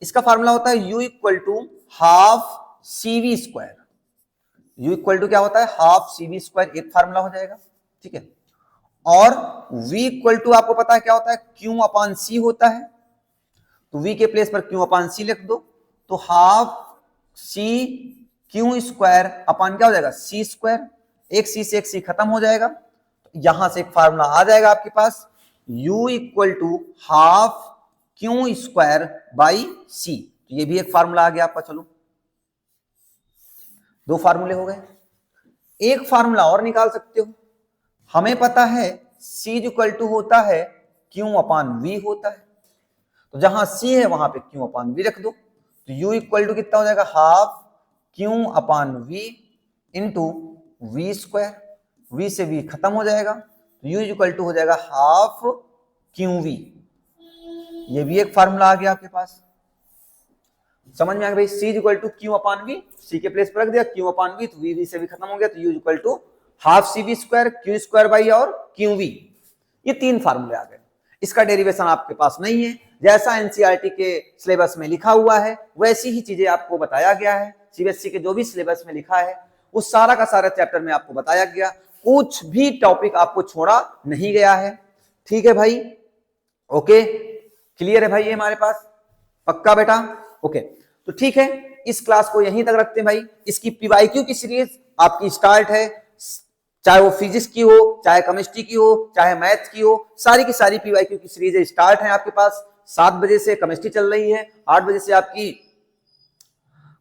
इसका फार्मूला होता है U equal to half CV square. U equal to क्या होता है, हाफ CV स्क्वायर, एक फार्मूला हो जाएगा, ठीक है। और V इक्वल टू आपको पता है क्या होता है, Q अपॉन C होता है, तो V के प्लेस पर Q अपॉन C लिख दो, तो half C Q square upon क्या हो जाएगा, C स्क्वायर, एक C से एक C खत्म हो जाएगा, तो यहां से एक फार्मूला आ जाएगा आपके पास, U equal to half Q square by C। तो ये भी एक फार्मूला आ गया आपका। चलो दो फार्मूले हो गए, एक फार्मूला और निकाल सकते हो। हमें पता है C इक्वल टू होता है Q अपॉन V होता है, तो जहां C है वहां पे Q अपॉन V रख दो, तो U इक्वल टू कितना हो जाएगा, half Q upon V into V square, V से V खत्म हो जाएगा, तो U इक्वल टू हो जाएगा हाफ QV। ये भी एक फार्मूला आ गया आपके पास, समझ में आ गया भाई। C equal to Q upon V, C के प्लेस पर रख दिया Q अपॉन V, तो V से भी खत्म हो गया, तो U equal to half CV square, Q square by और QV। ये तीन फार्मूले आ गए। इसका डेरिवेशन आपके पास नहीं है, जैसा एनसीईआरटी के सिलेबस में लिखा हुआ है वैसी ही चीजें आपको बताया गया है। सीबीएसई के जो भी सिलेबस में लिखा है वो सारा का सारा चैप्टर में आपको बताया गया, कुछ भी टॉपिक आपको छोड़ा नहीं गया है, ठीक है भाई, ओके। क्लियर है भाई ये हमारे पास? पक्का बेटा? ओके, तो ठीक है, इस क्लास को यहीं तक रखते हैं भाई। इसकी पीवाईक्यू की सीरीज आपकी स्टार्ट है, चाहे वो फिजिक्स की हो, चाहे केमिस्ट्री की हो, चाहे मैथ्स की हो, सारी की सारी पीवाईक्यू की सीरीज स्टार्ट है आपके पास। 7 बजे से केमिस्ट्री चल रही है, 8 बजे से आपकी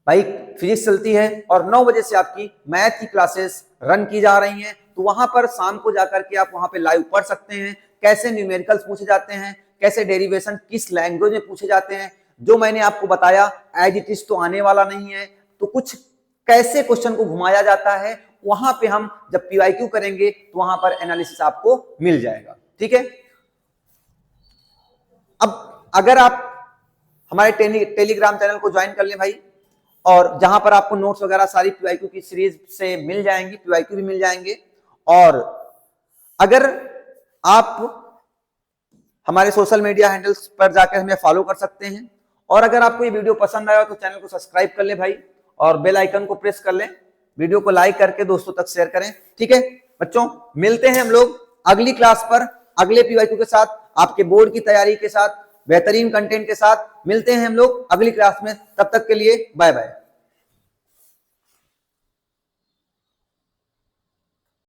भाई फिजिक्स चलती है और 9 बजे से आपकी मैथ की क्लासेस रन की जा रही हैं। तो वहां पर शाम को जाकर के आप वहां पे लाइव पढ़ सकते हैं, कैसे न्यूमेरिकल्स पूछे जाते हैं, कैसे डेरिवेशन किस लैंग्वेज में पूछे जाते हैं। जो मैंने आपको बताया एज इट इज तो आने वाला नहीं है, तो कुछ कैसे क्वेश्चन को घुमाया जाता है, वहां पे हम जब पीवाईक्यू करेंगे तो वहां पर एनालिसिस आपको मिल जाएगा। ठीक है, अब अगर आप हमारे टेलीग्राम चैनल को ज्वाइन कर लें भाई, और जहां पर आपको नोट्स वगैरह सारी पीवाईक्यू की सीरीज से मिल जाएंगी, पीवाईक्यू भी मिल जाएंगे। और अगर आप हमारे सोशल मीडिया हैंडल्स पर जाकर हमें फॉलो कर सकते हैं। और अगर आपको ये वीडियो पसंद आया तो चैनल को सब्सक्राइब कर ले भाई, और बेल आइकन को प्रेस कर लें, वीडियो को लाइक करके दोस्तों तक शेयर करें। ठीक है बच्चों, मिलते हैं हम लोग अगली क्लास पर अगले पीवाईक्यू के साथ, आपके बोर्ड की तैयारी के साथ, बेहतरीन कंटेंट के साथ मिलते हैं हम लोग अगली क्लास में। तब तक के लिए बाय बाय।